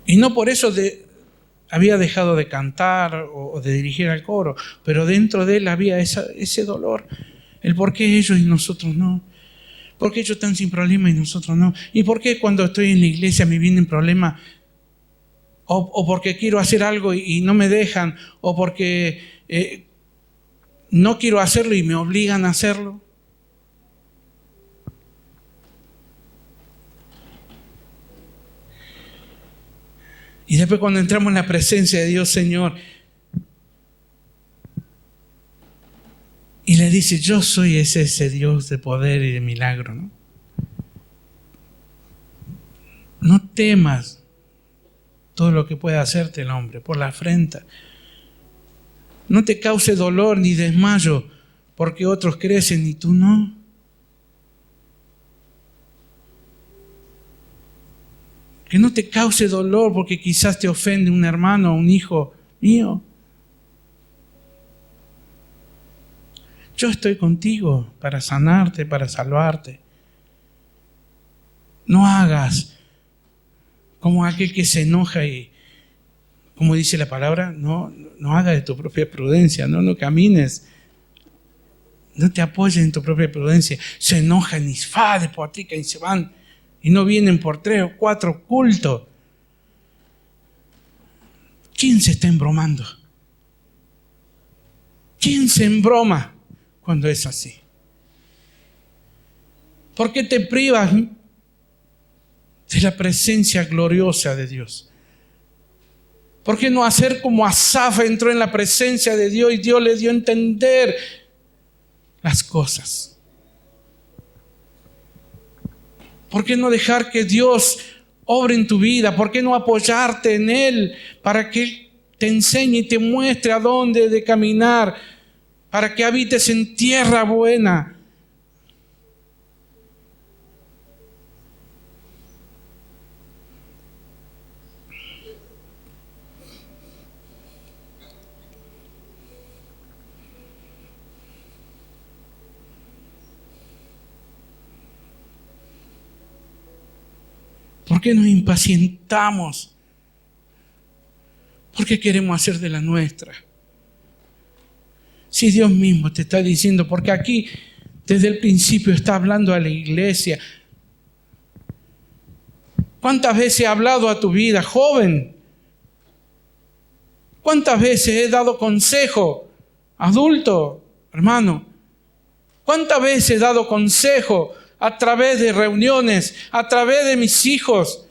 Y no por eso había dejado de cantar o de dirigir al coro, pero dentro de él había ese dolor. El por qué ellos y nosotros no. ¿Por qué ellos están sin problema y nosotros no? ¿Y por qué cuando estoy en la iglesia me vienen problemas? O porque quiero hacer algo y no me dejan, o porque no quiero hacerlo y me obligan a hacerlo. Y después cuando entramos en la presencia de Dios, Señor, y le dice, yo soy ese Dios de poder y de milagro, ¿no? No temas todo lo que pueda hacerte el hombre por la afrenta. No te cause dolor ni desmayo porque otros crecen y tú no. Que no te cause dolor porque quizás te ofende un hermano o un hijo mío. Yo estoy contigo para sanarte, para salvarte. No hagas como aquel que se enoja y, como dice la palabra, no hagas de tu propia prudencia, no camines. No te apoyes en tu propia prudencia. Se enojan y despotrican y se van. Y no vienen por 3 o 4 cultos. ¿Quién se está embromando? ¿Quién se embroma cuando es así? ¿Por qué te privas de la presencia gloriosa de Dios? ¿Por qué no hacer como Asaf entró en la presencia de Dios y Dios le dio a entender las cosas? ¿Por qué no dejar que Dios obre en tu vida? ¿Por qué no apoyarte en Él para que Él te enseñe y te muestre a dónde de caminar? Para que habites en tierra buena. ¿Por qué nos impacientamos? ¿Por qué queremos hacer de la nuestra? Si Dios mismo te está diciendo, porque aquí desde el principio está hablando a la iglesia. ¿Cuántas veces he hablado a tu vida, joven? ¿Cuántas veces he dado consejo? Adulto, hermano. ¿Cuántas veces he dado consejo a través de reuniones, a través de mis hijos?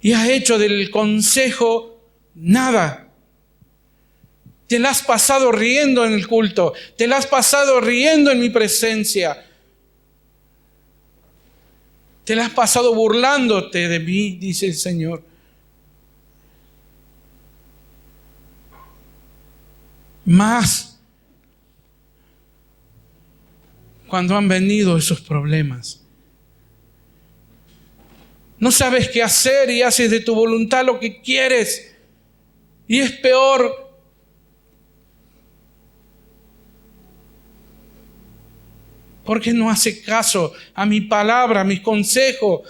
Y has hecho del consejo nada. Te la has pasado riendo en el culto. Te la has pasado riendo en mi presencia. Te la has pasado burlándote de mí, dice el Señor. Más cuando han venido esos problemas. No sabes qué hacer y haces de tu voluntad lo que quieres. Y es peor. Porque no hace caso a mi palabra, a mis consejos.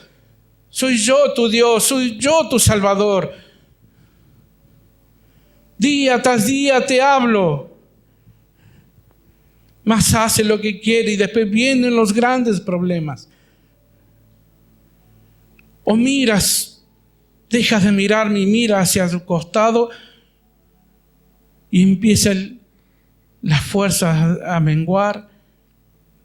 Soy yo tu Dios, soy yo tu Salvador. Día tras día te hablo. Mas hace lo que quiere y después vienen los grandes problemas. O miras, dejas de mirarme y miras hacia el costado y empiezan las fuerzas a menguar,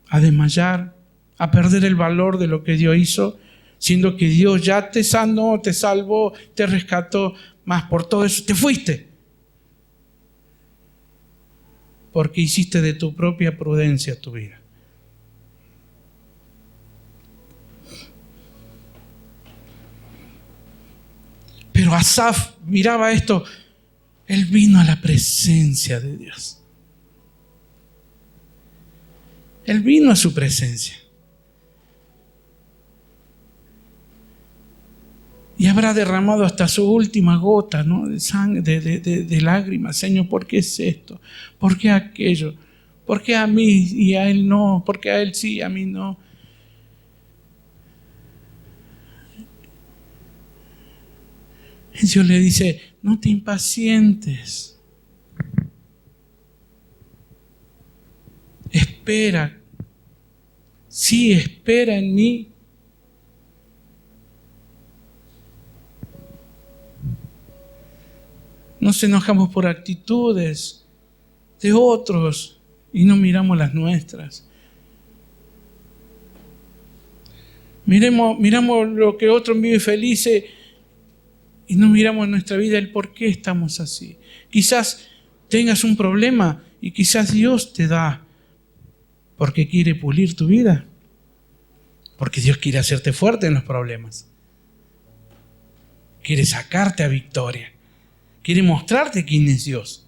a desmayar, a perder el valor de lo que Dios hizo, siendo que Dios ya te sanó, te salvó, te rescató, más por todo eso te fuiste. Porque hiciste de tu propia prudencia tu vida. Pero Asaf miraba esto, él vino a la presencia de Dios. Él vino a su presencia. Y habrá derramado hasta su última gota, ¿no?, de sangre, de lágrimas. Señor, ¿por qué es esto? ¿Por qué aquello? ¿Por qué a mí y a él no? ¿Por qué a él sí y a mí no? Y Dios le dice, no te impacientes. Espera. Sí, espera en mí. Nos enojamos por actitudes de otros y no miramos las nuestras. Miramos lo que otros viven felices y no miramos en nuestra vida el por qué estamos así. Quizás tengas un problema y quizás Dios te da porque quiere pulir tu vida. Porque Dios quiere hacerte fuerte en los problemas. Quiere sacarte a victoria. Quiere mostrarte quién es Dios.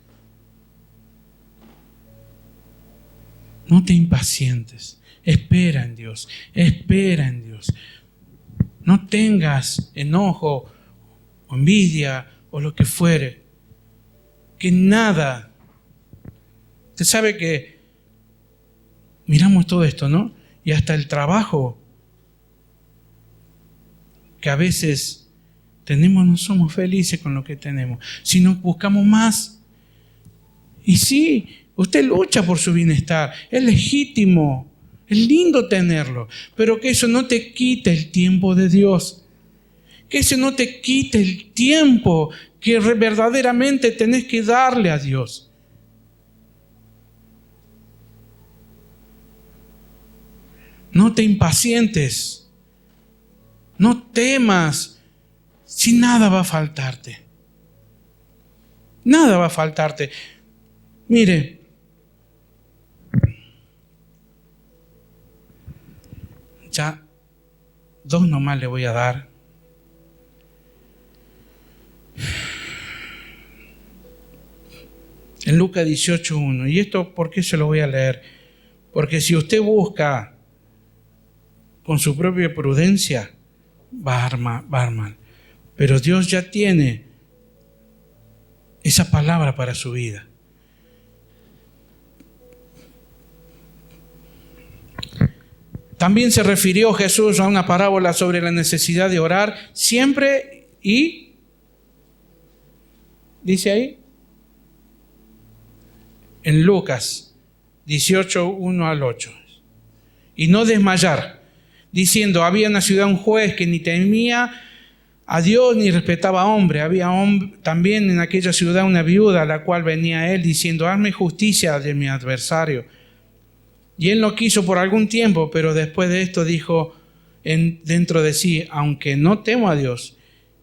No te impacientes. Espera en Dios. Espera en Dios. No tengas enojo o envidia o lo que fuere. Que nada. Usted sabe que miramos todo esto, ¿no? Y hasta el trabajo que a veces tenemos, no somos felices con lo que tenemos, sino buscamos más. Y sí, usted lucha por su bienestar, es legítimo, es lindo tenerlo, pero que eso no te quite el tiempo de Dios, que eso no te quite el tiempo que verdaderamente tenés que darle a Dios. No te impacientes, no temas. Si nada va a faltarte. Nada va a faltarte. Mire, ya 2 nomás le voy a dar. En Lucas 18:1. ¿Y esto por qué se lo voy a leer? Porque si usted busca con su propia prudencia, va a armar mal. Pero Dios ya tiene esa palabra para su vida. También se refirió Jesús a una parábola sobre la necesidad de orar siempre y, dice ahí, en Lucas 18:1 al 8. Y no desmayar, diciendo, había en la ciudad un juez que ni temía a Dios ni respetaba a hombre. Había también en aquella ciudad una viuda a la cual venía a él diciendo: hazme justicia de mi adversario. Y él no quiso por algún tiempo, pero después de esto dijo dentro de sí: aunque no temo a Dios,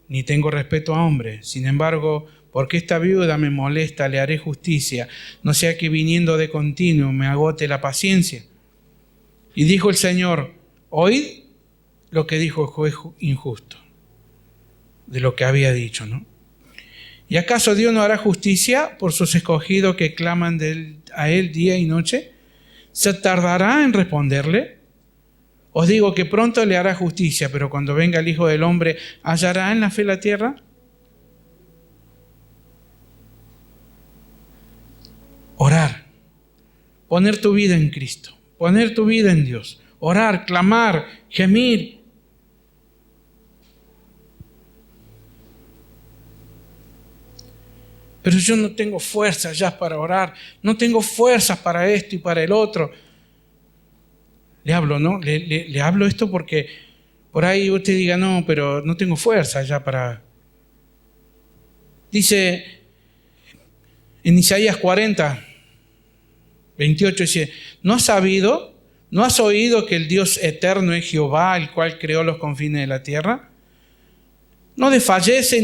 ni tengo respeto a hombre, sin embargo, porque esta viuda me molesta, le haré justicia, no sea que viniendo de continuo me agote la paciencia. Y dijo el Señor: oíd lo que dijo el juez injusto, de lo que había dicho, ¿no? ¿Y acaso Dios no hará justicia por sus escogidos que claman a Él día y noche? ¿Se tardará en responderle? Os digo que pronto le hará justicia, pero cuando venga el Hijo del Hombre, ¿hallará en la fe la tierra? Orar, poner tu vida en Cristo, poner tu vida en Dios, orar, clamar, gemir. Pero yo no tengo fuerzas ya para orar, no tengo fuerzas para esto y para el otro. Le hablo, ¿no? Le hablo esto porque por ahí usted diga: no, pero no tengo fuerzas ya para... Dice en Isaías 40, 28, dice: ¿no has sabido, no has oído que el Dios eterno es Jehová, el cual creó los confines de la tierra? No desfallece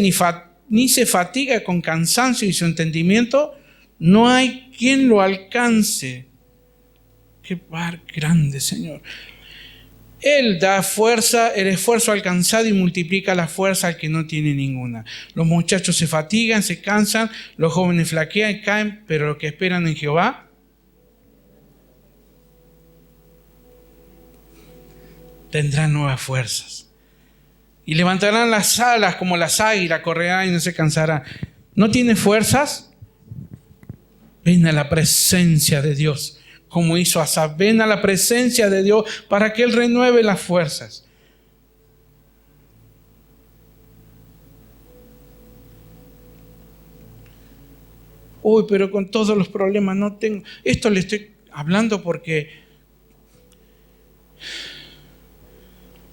ni se fatiga con cansancio, y su entendimiento no hay quien lo alcance. Qué par grande, Señor. Él da fuerza, el esfuerzo alcanzado, y multiplica la fuerza al que no tiene ninguna. Los muchachos se fatigan, se cansan, los jóvenes flaquean y caen, pero los que esperan en Jehová tendrán nuevas fuerzas. Y levantarán las alas como las águilas, correrán y no se cansarán. ¿No tiene fuerzas? Ven a la presencia de Dios, como hizo Asaf. Ven a la presencia de Dios para que Él renueve las fuerzas. Uy, pero con todos los problemas no tengo... Esto le estoy hablando porque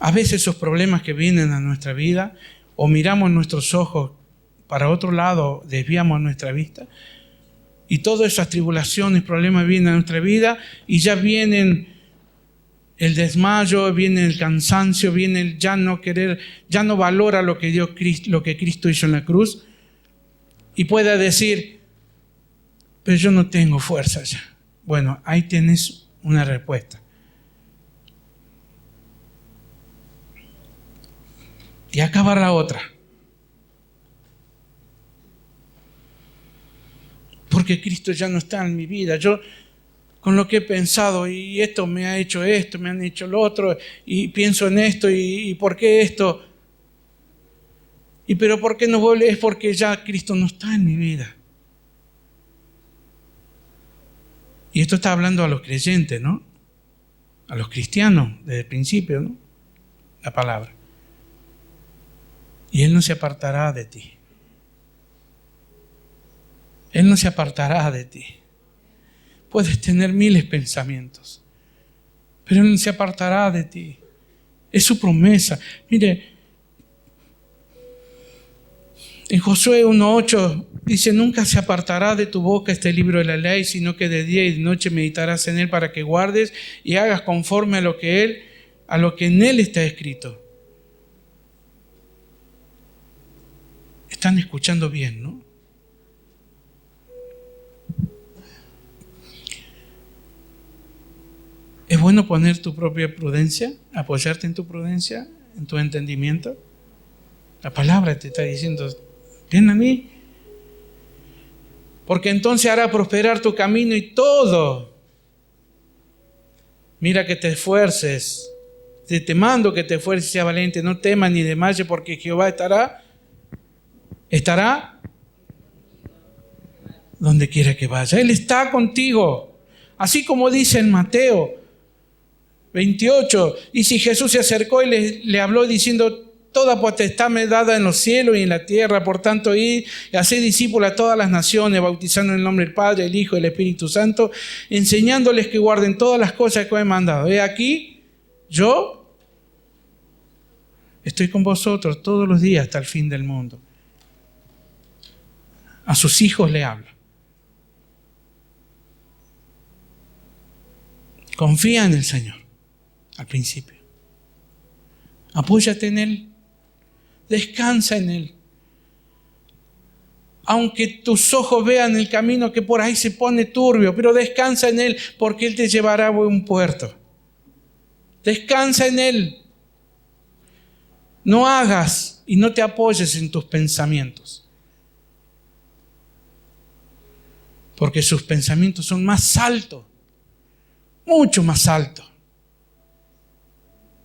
a veces esos problemas que vienen a nuestra vida, o miramos nuestros ojos para otro lado, desviamos nuestra vista, y todas esas tribulaciones, problemas vienen a nuestra vida, y ya vienen el desmayo, viene el cansancio, viene el ya no querer, ya no valora lo que Cristo hizo en la cruz, y pueda decir: pero yo no tengo fuerza ya. Bueno, ahí tienes una respuesta. Y acá va la otra. Porque Cristo ya no está en mi vida. Yo, con lo que he pensado, y esto me ha hecho esto, me han hecho lo otro, y pienso en esto, y ¿por qué esto? Y pero ¿por qué no vuelve? Es porque ya Cristo no está en mi vida. Y esto está hablando a los creyentes, ¿no? A los cristianos, desde el principio, ¿no? La palabra. Y Él no se apartará de ti. Él no se apartará de ti. Puedes tener miles de pensamientos, pero Él no se apartará de ti. Es su promesa. Mire, en Josué 1:8 dice: nunca se apartará de tu boca este libro de la ley, sino que de día y de noche meditarás en él, para que guardes y hagas conforme a lo que en él está escrito. Están escuchando bien, ¿no? Es bueno poner tu propia prudencia, apoyarte en tu prudencia, en tu entendimiento. La palabra te está diciendo: ven a mí, porque entonces hará prosperar tu camino y todo. Mira que te esfuerces, te mando que te esfuerces y seas valiente, no temas ni desmayes, porque Jehová estará donde quiera que vaya. Él está contigo, así como dice en Mateo 28. Y si Jesús se acercó y le habló diciendo: toda potestad me es dada en los cielos y en la tierra, por tanto id y haced discípulos a todas las naciones, bautizando en el nombre del Padre, del Hijo y del Espíritu Santo, enseñándoles que guarden todas las cosas que os he mandado. He aquí, yo estoy con vosotros todos los días hasta el fin del mundo. A sus hijos le habla. Confía en el Señor al principio. Apóyate en Él. Descansa en Él. Aunque tus ojos vean el camino que por ahí se pone turbio, pero descansa en Él porque Él te llevará a buen puerto. Descansa en Él. No hagas y no te apoyes en tus pensamientos. Porque sus pensamientos son más altos, mucho más altos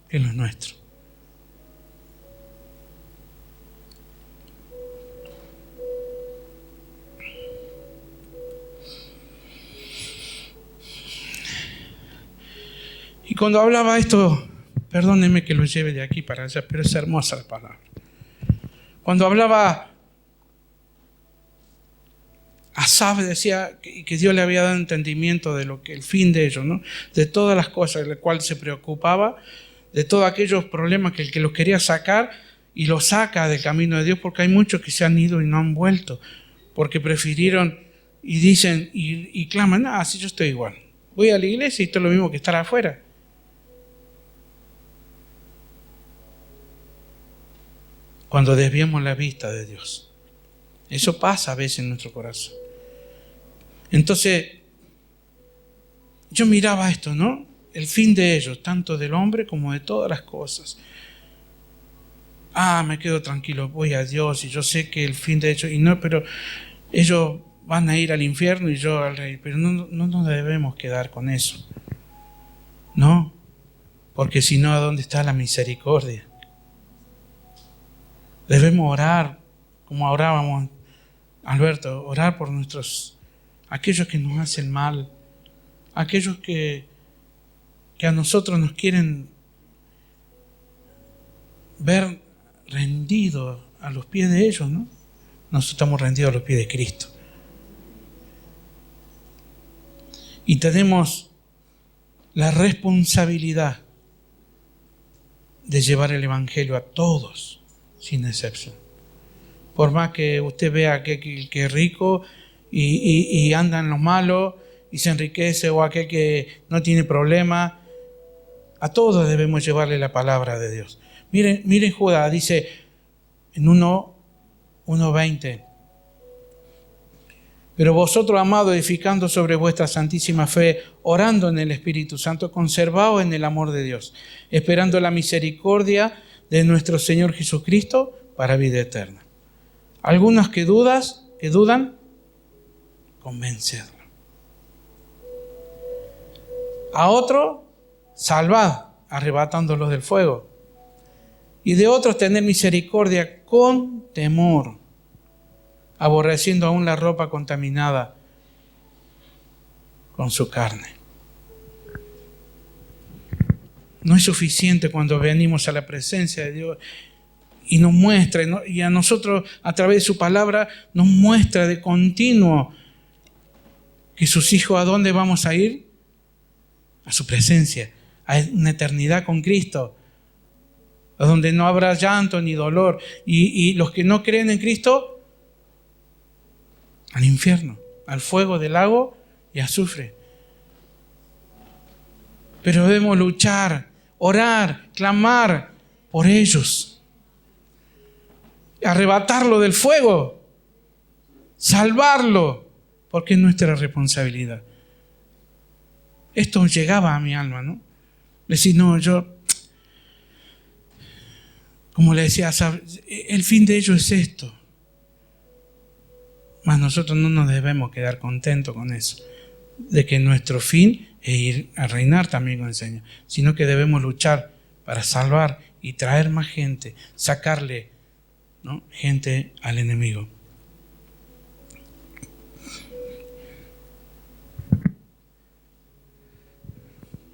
que los nuestros. Y cuando hablaba esto, perdónenme que lo lleve de aquí para allá, pero es hermosa la palabra. Cuando hablaba, Asaf decía que Dios le había dado entendimiento de lo que el fin de ellos, ¿no? De todas las cosas de las cuales se preocupaba, de todos aquellos problemas que el que los quería sacar y los saca del camino de Dios, porque hay muchos que se han ido y no han vuelto, porque prefirieron y dicen y claman, si yo estoy igual, voy a la iglesia y esto es lo mismo que estar afuera. Cuando desviamos la vista de Dios. Eso pasa a veces en nuestro corazón. Entonces, yo miraba esto, ¿no? El fin de ellos, tanto del hombre como de todas las cosas. Me quedo tranquilo, voy a Dios y yo sé que el fin de ellos, y no, pero ellos van a ir al infierno y yo al rey. Pero no nos debemos quedar con eso. No, porque si no, ¿a dónde está la misericordia? Debemos orar, como orábamos, Alberto, orar por aquellos que nos hacen mal, aquellos que a nosotros nos quieren ver rendidos a los pies de ellos, ¿no? Nosotros estamos rendidos a los pies de Cristo. Y tenemos la responsabilidad de llevar el Evangelio a todos, sin excepción. Por más que usted vea que es rico y anda en lo malo y se enriquece, o aquel que no tiene problema, a todos debemos llevarle la palabra de Dios. Miren Judá, dice en 1:20. Pero vosotros, amados, edificando sobre vuestra santísima fe, orando en el Espíritu Santo, conservaos en el amor de Dios, esperando la misericordia de nuestro Señor Jesucristo para vida eterna. Algunos que dudan, convencedlos. A otro, salvad, arrebatándolos del fuego. Y de otros, tener misericordia con temor, aborreciendo aún la ropa contaminada con su carne. No es suficiente cuando venimos a la presencia de Dios y nos muestra, ¿no? Y a nosotros a través de su palabra nos muestra de continuo que sus hijos, ¿a dónde vamos a ir? A su presencia, a una eternidad con Cristo, a donde no habrá llanto ni dolor. Y los que no creen en Cristo, al infierno, al fuego del lago y azufre. Pero debemos luchar, orar, clamar por ellos, arrebatarlo del fuego, salvarlo, porque es nuestra responsabilidad. Esto llegaba a mi alma, ¿no? Decir, no, como le decía, el fin de ellos es esto. Mas nosotros no nos debemos quedar contentos con eso, de que nuestro fin es ir a reinar también con el Señor, sino que debemos luchar para salvar y traer más gente, sacarle, ¿no?, gente al enemigo.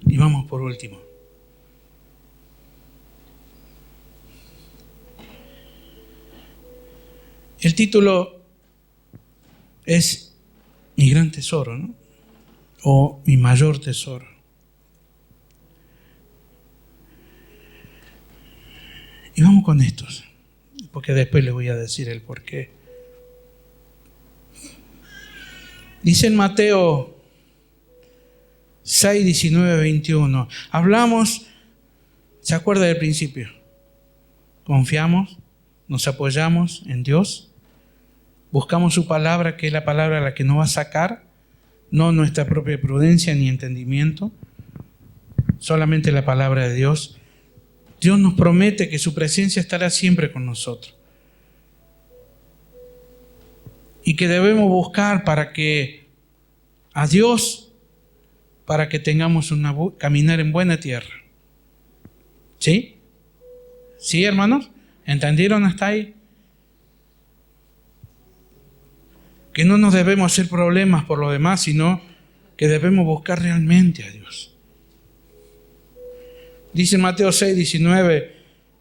Y vamos por último. El título es Mi gran tesoro, ¿no? O mi mayor tesoro. Y Y vamos con estos, porque después les voy a decir el por qué. Dice en Mateo 6, 19, 21. Hablamos, ¿se acuerda del principio? Confiamos, nos apoyamos en Dios, buscamos su palabra, que es la palabra a la que nos va a sacar, no nuestra propia prudencia ni entendimiento, solamente la palabra de Dios. Dios nos promete que su presencia estará siempre con nosotros. Y que debemos buscar a Dios para que tengamos caminar en buena tierra. ¿Sí? ¿Sí, hermanos? ¿Entendieron hasta ahí? Que no nos debemos hacer problemas por lo demás, sino que debemos buscar realmente a Dios. Dice Mateo 6, 19,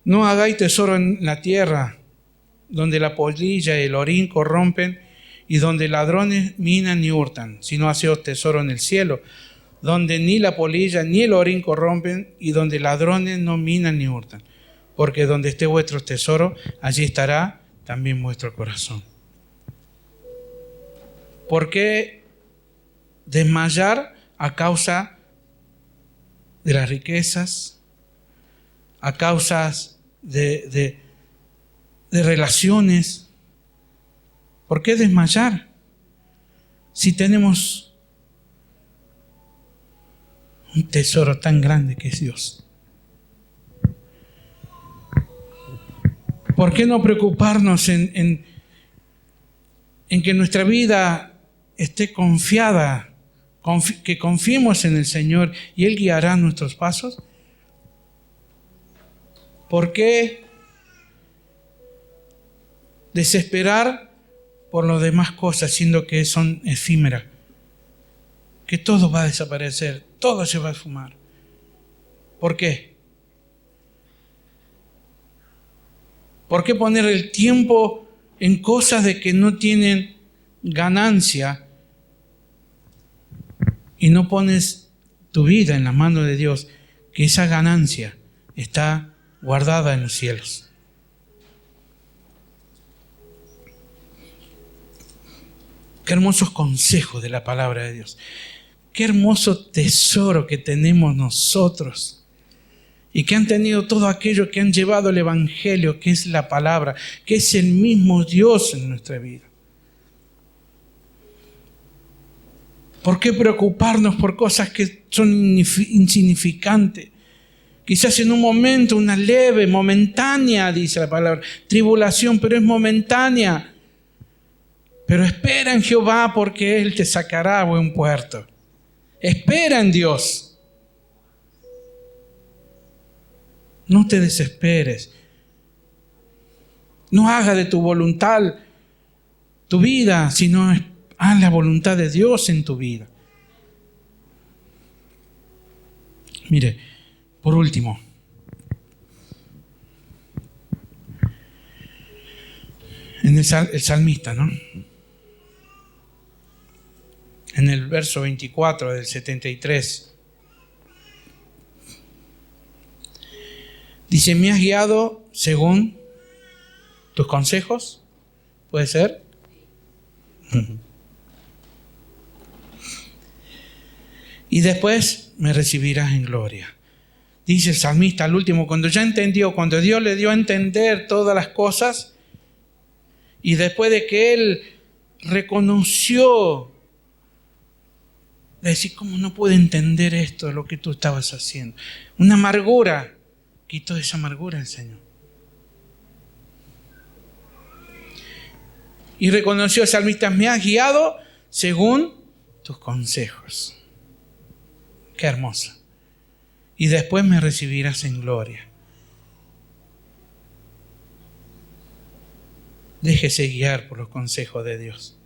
no hagáis tesoro en la tierra, donde la polilla y el orín corrompen y donde ladrones minan y hurtan, sino haceos tesoro en el cielo, donde ni la polilla ni el orín corrompen y donde ladrones no minan ni hurtan. Porque donde esté vuestro tesoro, allí estará también vuestro corazón. ¿Por qué desmayar a causa de las riquezas, a causa de relaciones? ¿Por qué desmayar si tenemos un tesoro tan grande que es Dios? ¿Por qué no preocuparnos en que nuestra vida esté confiada, que confiemos en el Señor y Él guiará nuestros pasos? ¿Por qué desesperar por las demás cosas, siendo que son efímeras? Que todo va a desaparecer, todo se va a esfumar. ¿Por qué? ¿Por qué poner el tiempo en cosas de que no tienen ganancia y no pones tu vida en la mano de Dios, que esa ganancia está guardada en los cielos? Qué hermosos consejos de la palabra de Dios. Qué hermoso tesoro que tenemos nosotros. Y que han tenido todo aquello que han llevado el Evangelio, que es la palabra, que es el mismo Dios en nuestra vida. ¿Por qué preocuparnos por cosas que son insignificantes? Quizás en un momento, una leve, momentánea, dice la palabra, tribulación, pero es momentánea. Pero espera en Jehová porque Él te sacará a buen puerto. Espera en Dios. No te desesperes. No haga de tu voluntad tu vida, sino haz la voluntad de Dios en tu vida. Mire, por último, en el salmista, ¿no? En el verso 24 del 73. Dice, ¿me has guiado según tus consejos? ¿Puede ser? Y después me recibirás en gloria. Dice el salmista al último, cuando ya entendió, cuando Dios le dio a entender todas las cosas, y después de que él reconoció, de decir, ¿cómo no puedo entender esto de lo que tú estabas haciendo? Una amargura. Quitó esa amargura el Señor. Y reconoció el salmista, me has guiado según tus consejos. Qué hermoso. Y después me recibirás en gloria. Déjese guiar por los consejos de Dios.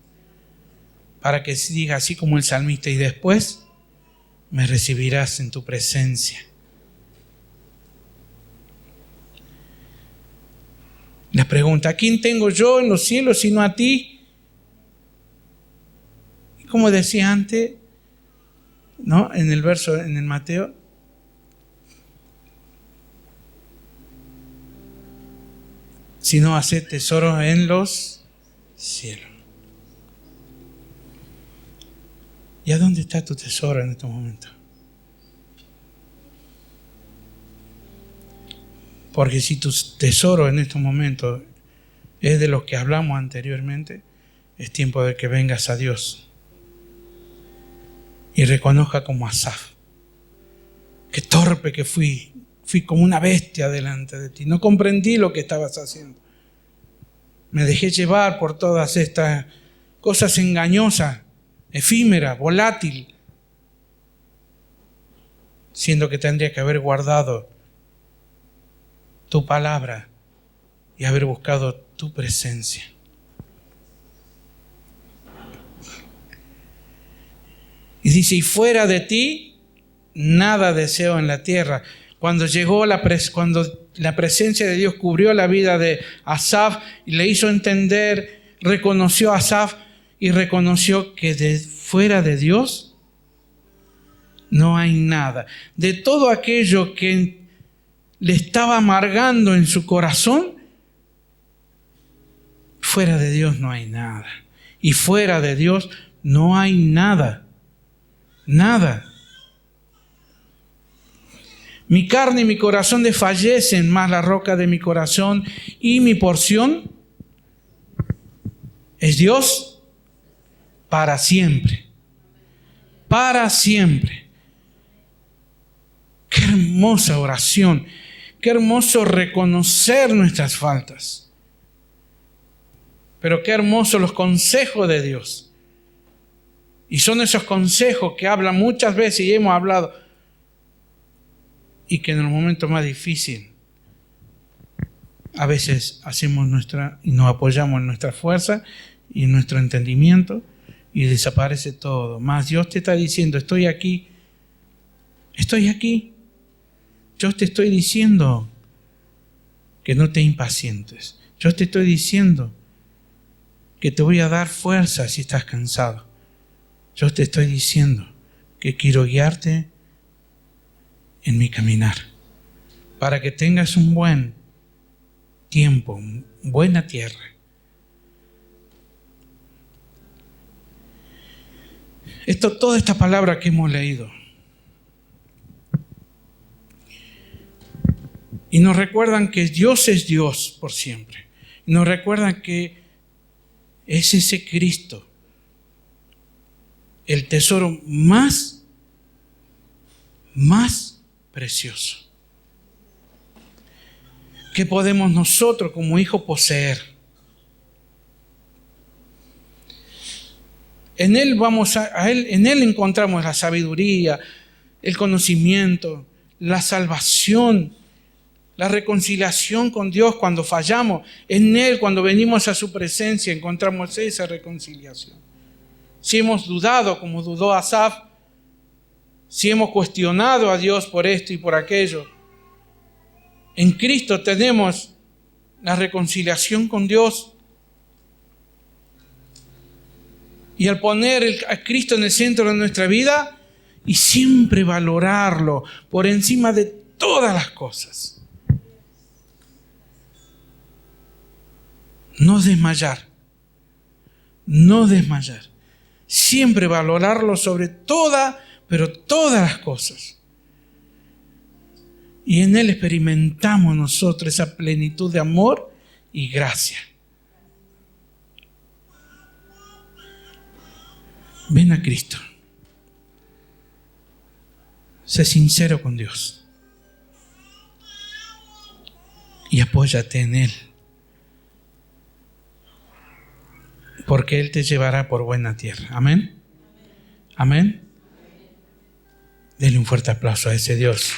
Para que diga así como el salmista, y después me recibirás en tu presencia. La pregunta, ¿a quién tengo yo en los cielos sino a ti? Y como decía antes, ¿no? En el verso, en el Mateo, sino hacer tesoros en los cielos. ¿Y a dónde está tu tesoro en estos momentos? Porque si tu tesoro en estos momentos es de los que hablamos anteriormente, es tiempo de que vengas a Dios y reconozca como Asaf: qué torpe que fui como una bestia delante de ti, no comprendí lo que estabas haciendo, me dejé llevar por todas estas cosas engañosas, efímeras, volátiles, siendo que tendría que haber guardado tu palabra y haber buscado tu presencia. Y dice: y fuera de ti nada deseo en la tierra. Cuando llegó cuando la presencia de Dios cubrió la vida de Asaf y le hizo entender, reconoció a Asaf y reconoció que fuera de Dios no hay nada. De todo aquello que le estaba amargando en su corazón, fuera de Dios no hay nada. Y fuera de Dios no hay nada. Nada. Mi carne y mi corazón desfallecen, mas la roca de mi corazón y mi porción es Dios para siempre. Para siempre. Qué hermosa oración. Qué hermoso reconocer nuestras faltas. Pero qué hermosos los consejos de Dios. Y son esos consejos que hablan muchas veces y hemos hablado, y que en el momento más difícil a veces hacemos y nos apoyamos en nuestra fuerza y en nuestro entendimiento y desaparece todo. Mas Dios te está diciendo: estoy aquí. Estoy aquí. Yo te estoy diciendo que no te impacientes. Yo te estoy diciendo que te voy a dar fuerza si estás cansado. Yo te estoy diciendo que quiero guiarte en mi caminar, para que tengas un buen tiempo, buena tierra. Toda esta palabra que hemos leído, y nos recuerdan que Dios es Dios por siempre. Y nos recuerdan que es ese Cristo, el tesoro más precioso que podemos nosotros como hijos poseer. En Él en Él encontramos la sabiduría, el conocimiento, la salvación, la reconciliación con Dios cuando fallamos. En Él, cuando venimos a su presencia, encontramos esa reconciliación. Si hemos dudado, como dudó Asaf, si hemos cuestionado a Dios por esto y por aquello, en Cristo tenemos la reconciliación con Dios. Y al poner a Cristo en el centro de nuestra vida y siempre valorarlo por encima de todas las cosas. No desmayar. No desmayar. Siempre valorarlo sobre pero todas las cosas. Y en Él experimentamos nosotros esa plenitud de amor y gracia. Ven a Cristo. Sé sincero con Dios. Y apóyate en Él. Porque Él te llevará por buena tierra. Amén. Amén. Denle un fuerte aplauso a ese Dios.